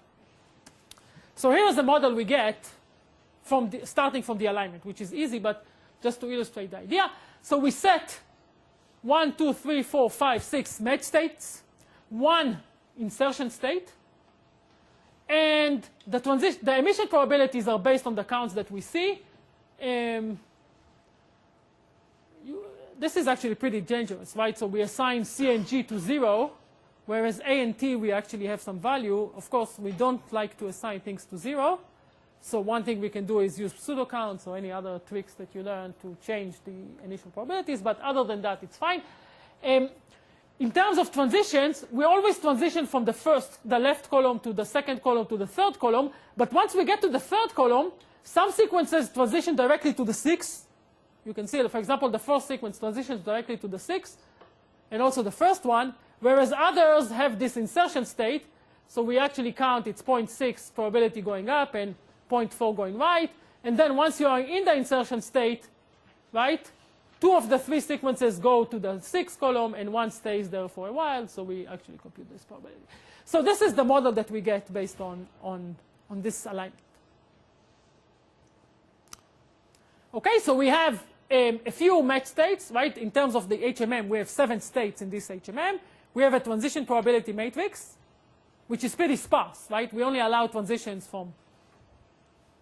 So here's the model we get from starting from the alignment, which is easy, but just to illustrate the idea. So we set 1, 2, 3, 4, 5, 6 match states, 1 insertion state, and the emission probabilities are based on the counts that we see. This is actually pretty dangerous, right? So we assign C and G to 0, whereas A and T we actually have some value. Of course, we don't like to assign things to 0. So one thing we can do is use pseudo counts or any other tricks that you learn to change the initial probabilities. But other than that, it's fine. In terms of transitions, we always transition from the left column to the second column to the third column. But once we get to the third column, some sequences transition directly to the 6. You can see that, for example, the first sequence transitions directly to the 6, and also the first one, whereas others have this insertion state. So we actually count it's 0.6 probability going up and 0.4 going right. And then once you are in the insertion state, right, 2 of the 3 sequences go to the 6th column, and 1 stays there for a while. So we actually compute this probability. So this is the model that we get based on this alignment. Okay, so we have a few match states, right? In terms of the HMM, we have 7 states in this HMM. We have a transition probability matrix, which is pretty sparse, right? We only allow transitions from,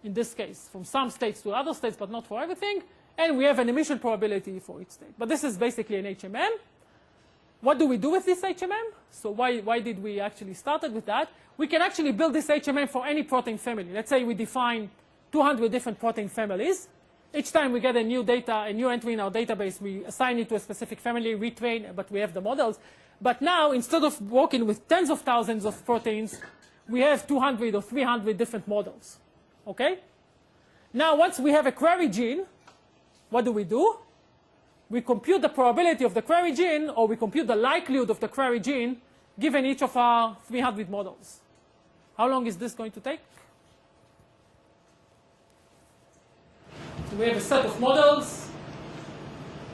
in this case, from some states to other states, but not for everything. And we have an emission probability for each state. But this is basically an HMM. What do we do with this HMM? So why did we actually start with that? We can actually build this HMM for any protein family. Let's say we define 200 different protein families. Each time we get a new entry in our database, we assign it to a specific family, retrain, but we have the models. But now, instead of working with tens of thousands of proteins, we have 200 or 300 different models. Okay? Now, once we have a query gene, what do? We compute the probability of the query gene, or we compute the likelihood of the query gene, given each of our 300 models. How long is this going to take? So we have a set of models.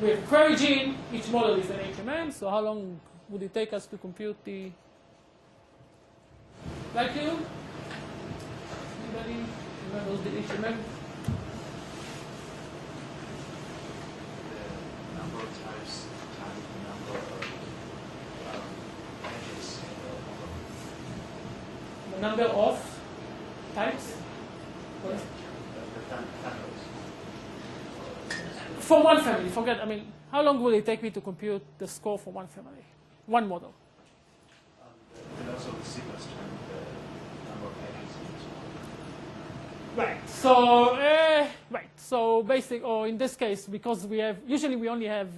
We have query gene. Each model is an HMM. So how long would it take us to compute the likelihood? Anybody remembers the HMM? The number of types times the number of edges in the model. The number of types? What is it? The families. For one family, how long will it take me to compute the score for one family, one model? And also the sequence time, the number of edges in each model. Right. So or in this case, because usually we only have,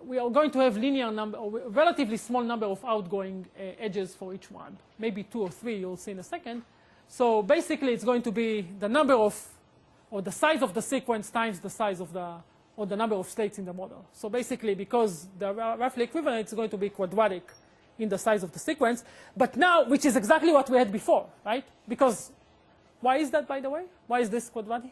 we are going to have linear number, or relatively small number of outgoing edges for each one, maybe 2 or 3. You'll see in a second. So basically, it's going to be the number of, or the size of the sequence times the size of or the number of states in the model. So basically, because they're roughly equivalent, it's going to be quadratic in the size of the sequence. But now, which is exactly what we had before, right? Because Why is that, by the way? Why is this quadratic?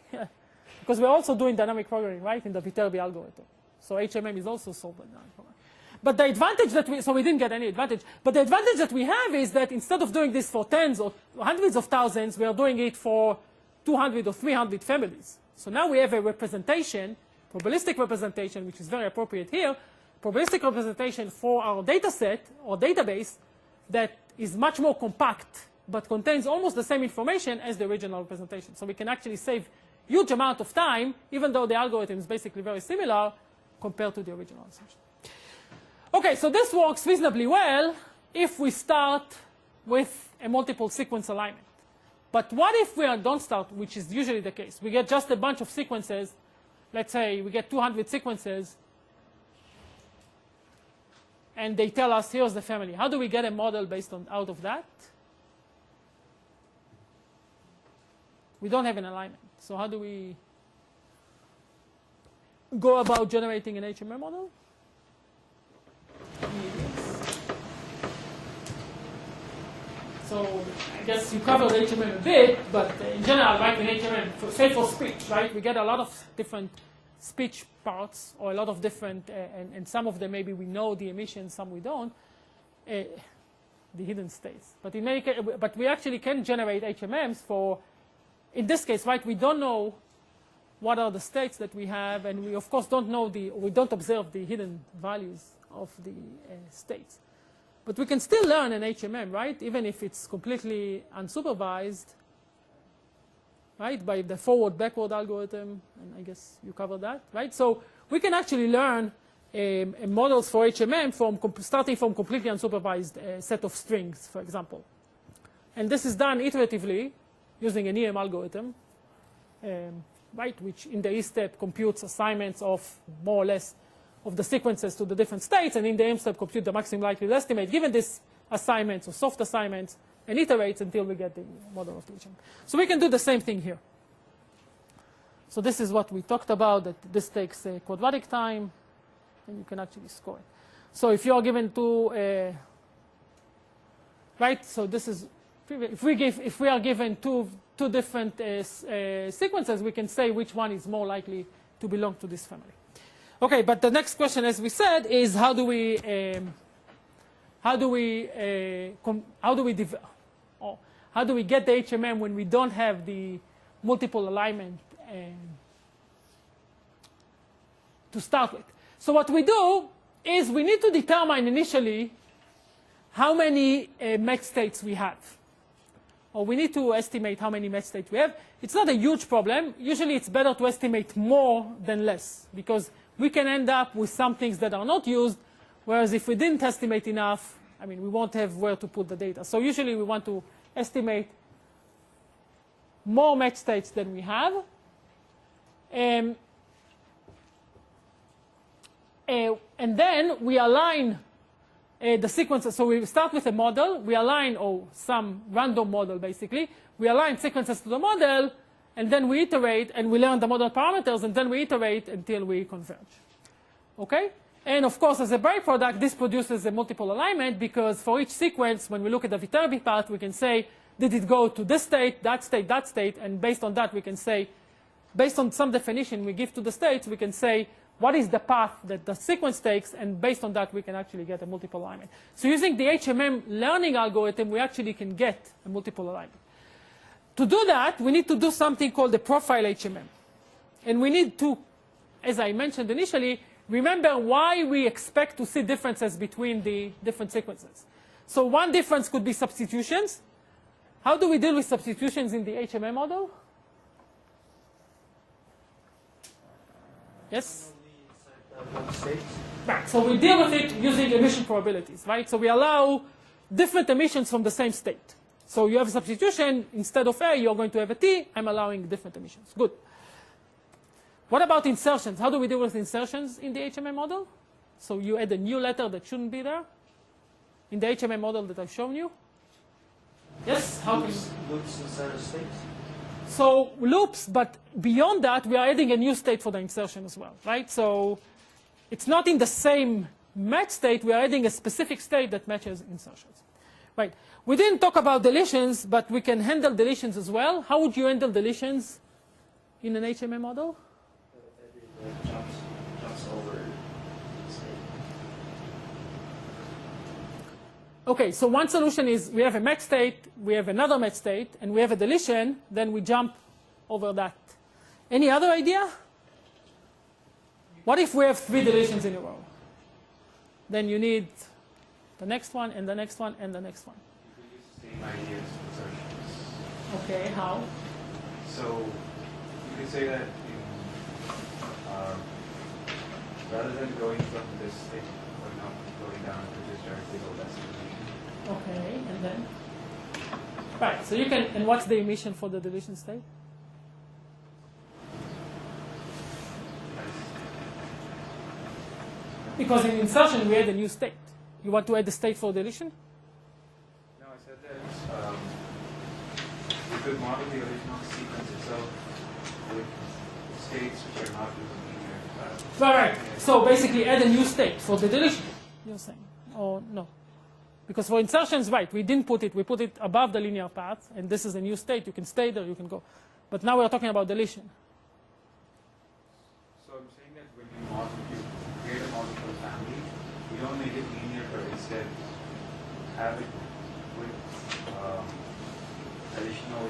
Because we're also doing dynamic programming, right, in the Viterbi algorithm. So HMM is also solved by dynamic programming. But the advantage that so we didn't get any advantage, but the advantage that we have is that instead of doing this for tens or hundreds of thousands, we are doing it for 200 or 300 families. So now we have a representation, probabilistic representation, which is very appropriate here, probabilistic representation for our data set or database that is much more compact, but contains almost the same information as the original representation. So we can actually save huge amount of time, even though the algorithm is basically very similar compared to the original assumption. Okay, so this works reasonably well if we start with a multiple sequence alignment. But what if we don't start, which is usually the case? We get just a bunch of sequences. Let's say we get 200 sequences, and they tell us, here's the family. How do we get a model based on out of that? We don't have an alignment. So how do we go about generating an HMM model? So I guess you covered HMM a bit, but in general, right, in HMM, say for speech, right, we get a lot of different speech parts, or a lot of different, and some of them maybe we know the emissions, some we don't, the hidden states. But in many cases, but we actually can generate HMMs for, in this case, right, we don't know what are the states that we have, and we of course don't know we don't observe the hidden values of the states. But we can still learn an HMM, right? Even if it's completely unsupervised, right? By the forward-backward algorithm, and I guess you covered that, right? So we can actually learn models for HMM starting from completely unsupervised set of strings, for example. And this is done iteratively using an EM algorithm, right? Which in the E step computes assignments of more or less of the sequences to the different states, and in the M step compute the maximum likelihood estimate given these assignments or soft assignments, and iterates until we get the model of the HMM. So we can do the same thing here. So this is what we talked about, that this takes a quadratic time, and you can actually score it. So if you are given two, right, so this is, if we are given two different sequences, we can say which one is more likely to belong to this family. Okay, but the next question, as we said, is how do we get the HMM when we don't have the multiple alignment to start with? So what we do is we need to determine initially how many match states we have. Or we need to estimate how many match states we have. It's not a huge problem. Usually it's better to estimate more than less, because we can end up with some things that are not used, whereas if we didn't estimate enough, I mean, we won't have where to put the data. So usually we want to estimate more match states than we have. And then we align the sequences. So we start with a model. We align, or some random model, basically. We align sequences to the model, and then we iterate, and we learn the model parameters, and then we iterate until we converge. Okay? And of course, as a byproduct, this produces a multiple alignment, because for each sequence, when we look at the Viterbi part, we can say, did it go to this state, that state, that state, and based on that, we can say, based on some definition we give to the states, we can say, what is the path that the sequence takes, and based on that, we can actually get a multiple alignment. So using the HMM learning algorithm, we actually can get a multiple alignment. To do that, we need to do something called the profile HMM. And we need to, as I mentioned initially, remember why we expect to see differences between the different sequences. So one difference could be substitutions. How do we deal with substitutions in the HMM model? Yes? Right, so we deal with it using emission probabilities, right? So we allow different emissions from the same state. So you have a substitution, instead of A, you're going to have a T, I'm allowing different emissions. Good. What about insertions? How do we deal with insertions in the HMM model? So you add a new letter that shouldn't be there in the HMM model that I've shown you. Yes? How Loops inside of states? So loops, but beyond that, we are adding a new state for the insertion as well, right? So it's not in the same match state, we are adding a specific state that matches insertions. Right. We didn't talk about deletions, but we can handle deletions as well. How would you handle deletions in an HMM model? Every jumps over the state. Okay, so one solution is we have a match state, we have another match state, and we have a deletion, then we jump over that. Any other idea? What if we have 3 deletions in a row? Then you need the next one, and the next one, and the next one. You could use the same ideas for insertions. Okay, how? So you could say that rather than going from this state, going up, going down, you could just directly go less deletion. Okay, and then? Right, so you can, and what's the emission for the deletion state? Because in insertion, we add a new state. You want to add the state for deletion? No, I said that you could model the original sequence itself with states which are not using linear. Right. So basically add a new state for the deletion, you're saying. Or no? Because for insertions, right, we didn't put it. We put it above the linear path, and this is a new state. You can stay there, you can go. But now we're talking about deletion. So I'm saying that when you create a model for the family, you don't make it linear, but instead have it with additional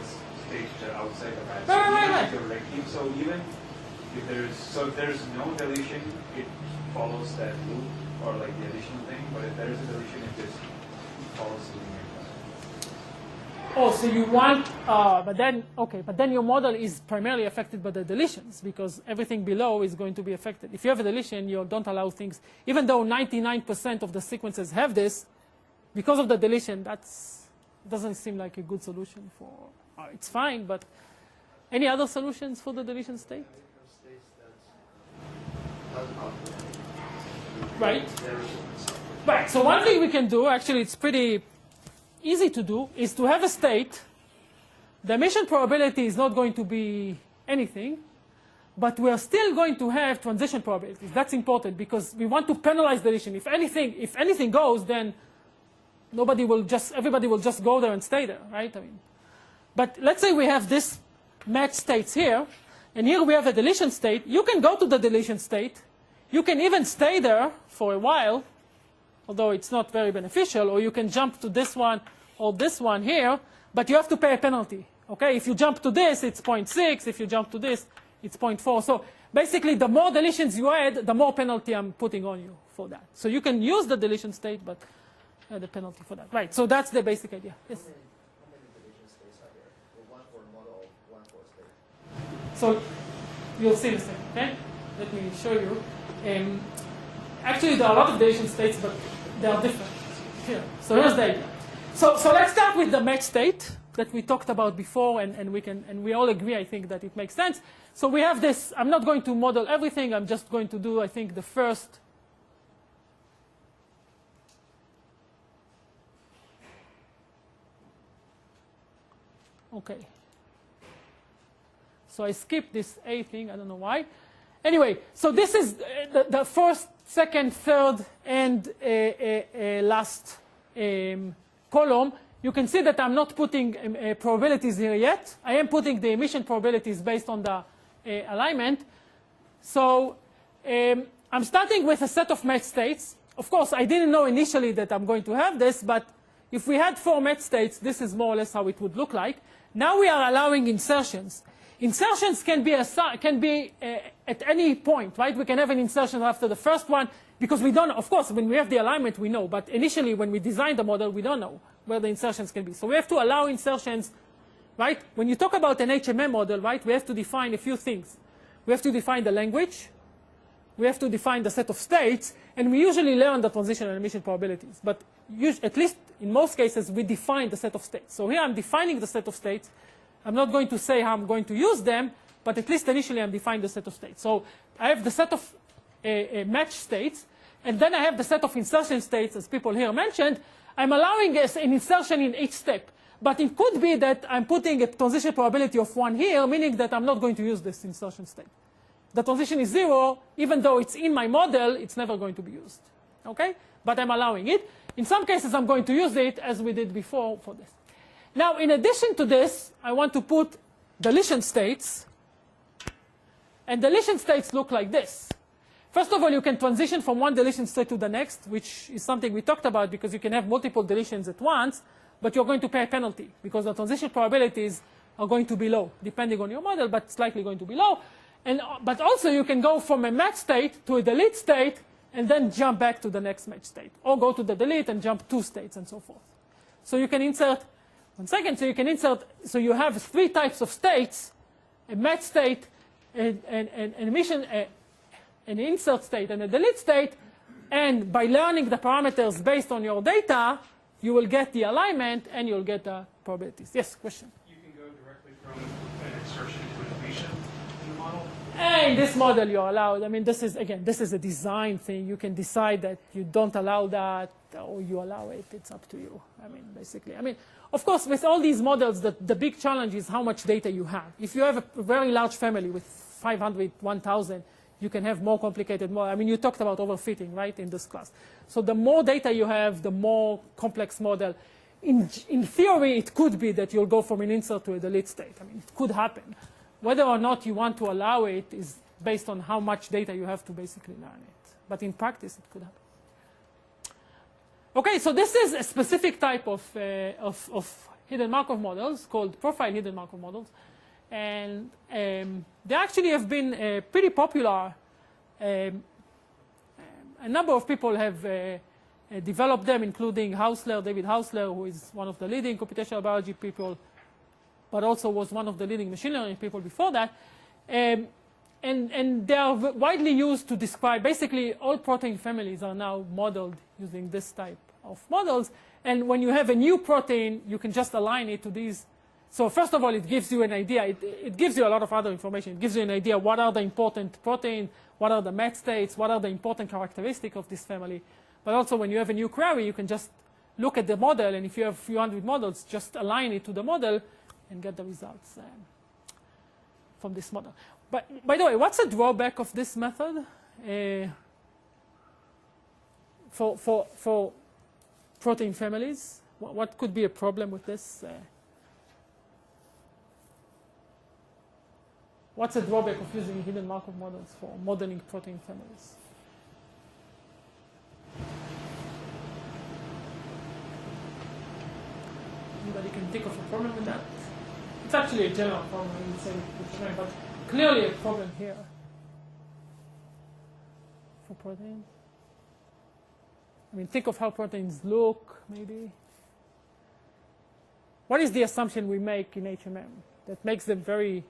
states that are outside the match. Right. So even if there's no deletion, it follows that loop or like the additional thing. But if there is a deletion, it just follows the linear path. Oh, so you want, but then your model is primarily affected by the deletions because everything below is going to be affected. If you have a deletion, you don't allow things, even though 99% of the sequences have this, because of the deletion, doesn't seem like a good solution for, it's fine, but any other solutions for the deletion state? Right. Right, so one thing we can do, actually it's pretty easy to do, is to have a state. The emission probability is not going to be anything, but we are still going to have transition probabilities. That's important because we want to penalize deletion. If anything goes, then everybody will just go there and stay there, right? But let's say we have this match states here, and here we have a deletion state. You can go to the deletion state. You can even stay there for a while, although it's not very beneficial, or you can jump to this one or this one here, but you have to pay a penalty. Okay? If you jump to this, it's 0.6. If you jump to this, it's 0.4. So basically, the more deletions you add, the more penalty I'm putting on you for that. So you can use the deletion state, but add a penalty for that. Right, so that's the basic idea. Yes? How many deletion states are there? Well, one for model, one for state. So you'll see the same, okay? Let me show you. Actually, there are a lot of deletion states, but they are different. Here. So here's the idea. So let's start with the match state that we talked about before, and we all agree, I think, that it makes sense. So we have this. I'm not going to model everything. I'm just going to do, I think, the first. Okay. So I skipped this A thing. I don't know why. Anyway, so this is the first, second, third, and last column. You can see that I'm not putting probabilities here yet. I am putting the emission probabilities based on the alignment. So I'm starting with a set of match states. Of course, I didn't know initially that I'm going to have this, but if we had 4 match states, this is more or less how it would look like. Now we are allowing insertions. Insertions can be at any point, right? We can have an insertion after the first one because we don't, of course, when we have the alignment, we know. But initially, when we design the model, we don't know where the insertions can be. So we have to allow insertions, right? When you talk about an HMM model, right, we have to define a few things. We have to define the language. We have to define the set of states. And we usually learn the transition and emission probabilities. But at least in most cases, we define the set of states. So here I'm defining the set of states. I'm not going to say how I'm going to use them, but at least initially I'm defining the set of states. So I have the set of match states, and then I have the set of insertion states, as people here mentioned. I'm allowing an insertion in each step. But it could be that I'm putting a transition probability of 1 here, meaning that I'm not going to use this insertion state. The transition is 0, even though it's in my model, it's never going to be used. Okay? But I'm allowing it. In some cases, I'm going to use it as we did before for this. Now, in addition to this, I want to put deletion states. And deletion states look like this. First of all, you can transition from one deletion state to the next, which is something we talked about because you can have multiple deletions at once, but you're going to pay a penalty because the transition probabilities are going to be low, depending on your model, but it's likely going to be low. But also, you can go from a match state to a delete state and then jump back to the next match state, or go to the delete and jump 2 states and so forth. So you can insert, so you have 3 types of states: a match state, an insert state, and a delete state. And by learning the parameters based on your data, you will get the alignment and you'll get the probabilities. Yes, question? You can go directly from an insertion to a deletion in the model? In this model, you're allowed. I mean, this is a design thing. You can decide that you don't allow that or you allow it. It's up to you. I mean, basically. I mean, of course, with all these models, the big challenge is how much data you have. If you have a very large family with 500, 1,000, you can have more complicated model. I mean, you talked about overfitting, right, in this class. So the more data you have, the more complex model. In theory, it could be that you'll go from an insert to a delete state. I mean, it could happen. Whether or not you want to allow it is based on how much data you have to basically learn it. But in practice, it could happen. Okay, so this is a specific type of hidden Markov models called profile hidden Markov models. And they actually have been pretty popular. A number of people have developed them, including Hausler, David Hausler, who is one of the leading computational biology people, but also was one of the leading machine learning people before that. And they are widely used to describe, basically all protein families are now modeled using this type of models. And when you have a new protein, you can just align it to these. So first of all, it gives you an idea. It gives you a lot of other information. It gives you an idea what are the important proteins, what are the match states, what are the important characteristics of this family. But also when you have a new query, you can just look at the model, and if you have a few hundred models, just align it to the model and get the results from this model. But by the way, what's the drawback of this method? For protein families, what could be a problem with this? What's the drawback of using hidden Markov models for modeling protein families? Anybody can think of a problem with that? It's actually a general problem, I would say, but clearly a problem here for proteins. I mean, think of how proteins look, maybe. What is the assumption we make in HMM that makes them very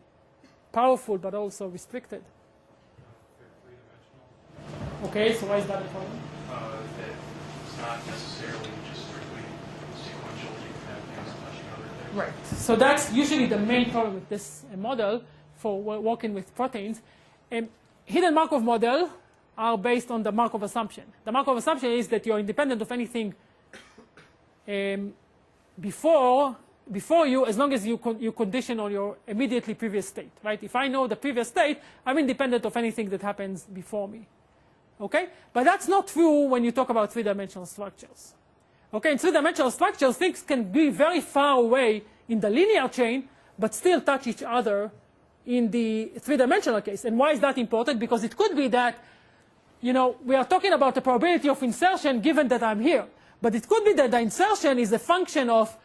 powerful but also restricted? Okay, so why is that a problem? That it's not necessarily just strictly sequential. You can have things touching other things. Right. So that's usually the main problem with this model for working with proteins. Hidden Markov model are based on the Markov assumption. The Markov assumption is that you're independent of anything before you, as long as you condition on your immediately previous state, right? If I know the previous state, I'm independent of anything that happens before me, okay? But that's not true when you talk about three-dimensional structures. Okay, in three-dimensional structures, things can be very far away in the linear chain, but still touch each other in the three-dimensional case. And why is that important? Because it could be that, you know, we are talking about the probability of insertion given that I'm here. But it could be that the insertion is a function of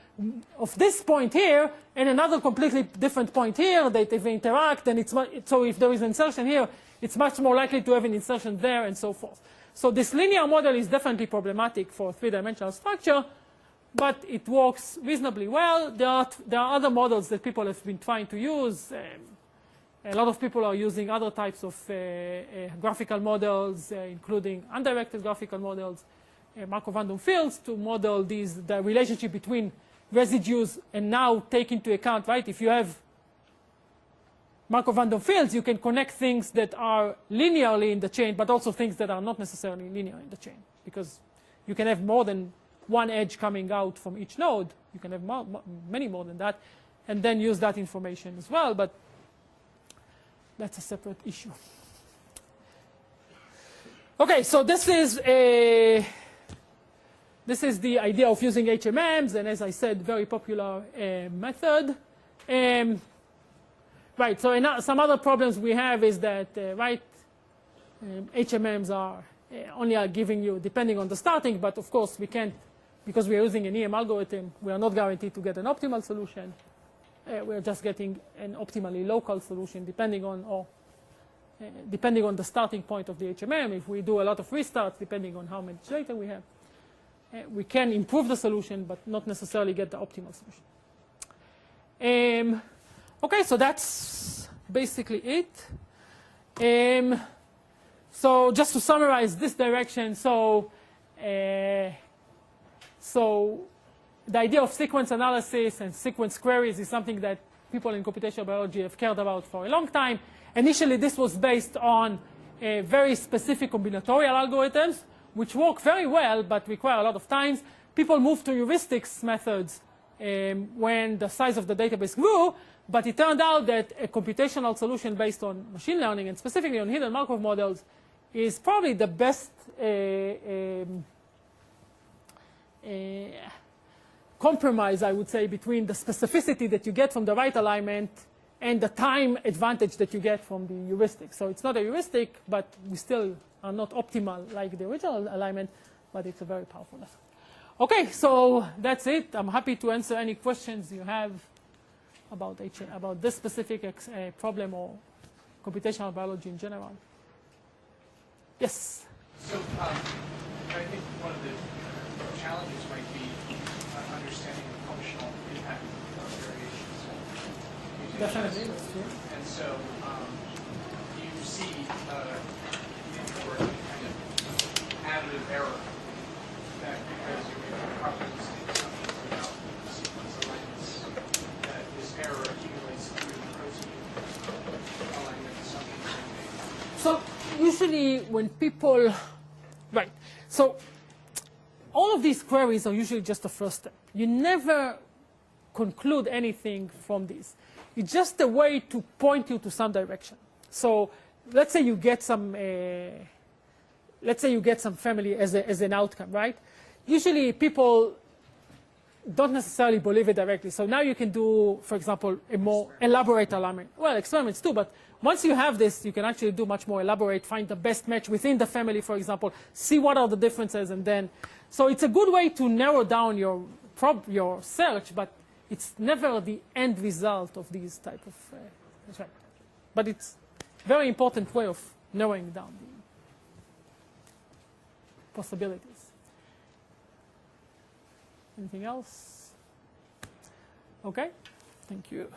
this point here and another completely different point here, that if they interact, then so if there is insertion here, it's much more likely to have an insertion there and so forth. So this linear model is definitely problematic for a three-dimensional structure, but it works reasonably well. There are other models that people have been trying to use. A lot of people are using other types of graphical models, including undirected graphical models, Markov random fields, to model the relationship between residues and now take into account, right? If you have Markov random fields, you can connect things that are linearly in the chain, but also things that are not necessarily linear in the chain, because you can have more than one edge coming out from each node. You can have many more than that, and then use that information as well, but that's a separate issue. Okay, so this is the idea of using HMMs, and as I said, very popular method. Right, so some other problems we have is that, HMMs are only are giving you, depending on the starting, but of course we can't, because we are using an EM algorithm, we are not guaranteed to get an optimal solution. We are just getting an optimally local solution depending on the starting point of the HMM. If we do a lot of restarts, depending on how much data we have, we can improve the solution, but not necessarily get the optimal solution. Okay, so that's basically it. So just to summarize this direction, so the idea of sequence analysis and sequence queries is something that people in computational biology have cared about for a long time. Initially, this was based on very specific combinatorial algorithms, which work very well, but require a lot of time. People moved to heuristics methods when the size of the database grew, but it turned out that a computational solution based on machine learning, and specifically on hidden Markov models, is probably the best compromise, I would say, between the specificity that you get from the right alignment and the time advantage that you get from the heuristic. So it's not a heuristic, but we still are not optimal like the original alignment, but it's a very powerful method. Okay, so that's it. I'm happy to answer any questions you have about this specific problem or computational biology in general. Yes? So I think one of the challenges might be understanding the functional impact of variations. Definitely, that's true. And so you see important kind of additive error that because you're making probabilistic assumptions about sequence alignments, that this error accumulates through the protein alignment assumptions you make. So usually when people, right, so all of these queries are usually just the first step. You never conclude anything from these. It's just a way to point you to some direction. So let's say you get some, family as an outcome, right? Usually people don't necessarily believe it directly. So now you can do, for example, a more elaborate alignment. Well, experiments too, but once you have this, you can actually do much more elaborate, find the best match within the family, for example, see what are the differences, and then, so it's a good way to narrow down your search, but it's never the end result of these type of, but it's a very important way of narrowing down the possibilities. Anything else? Okay, thank you.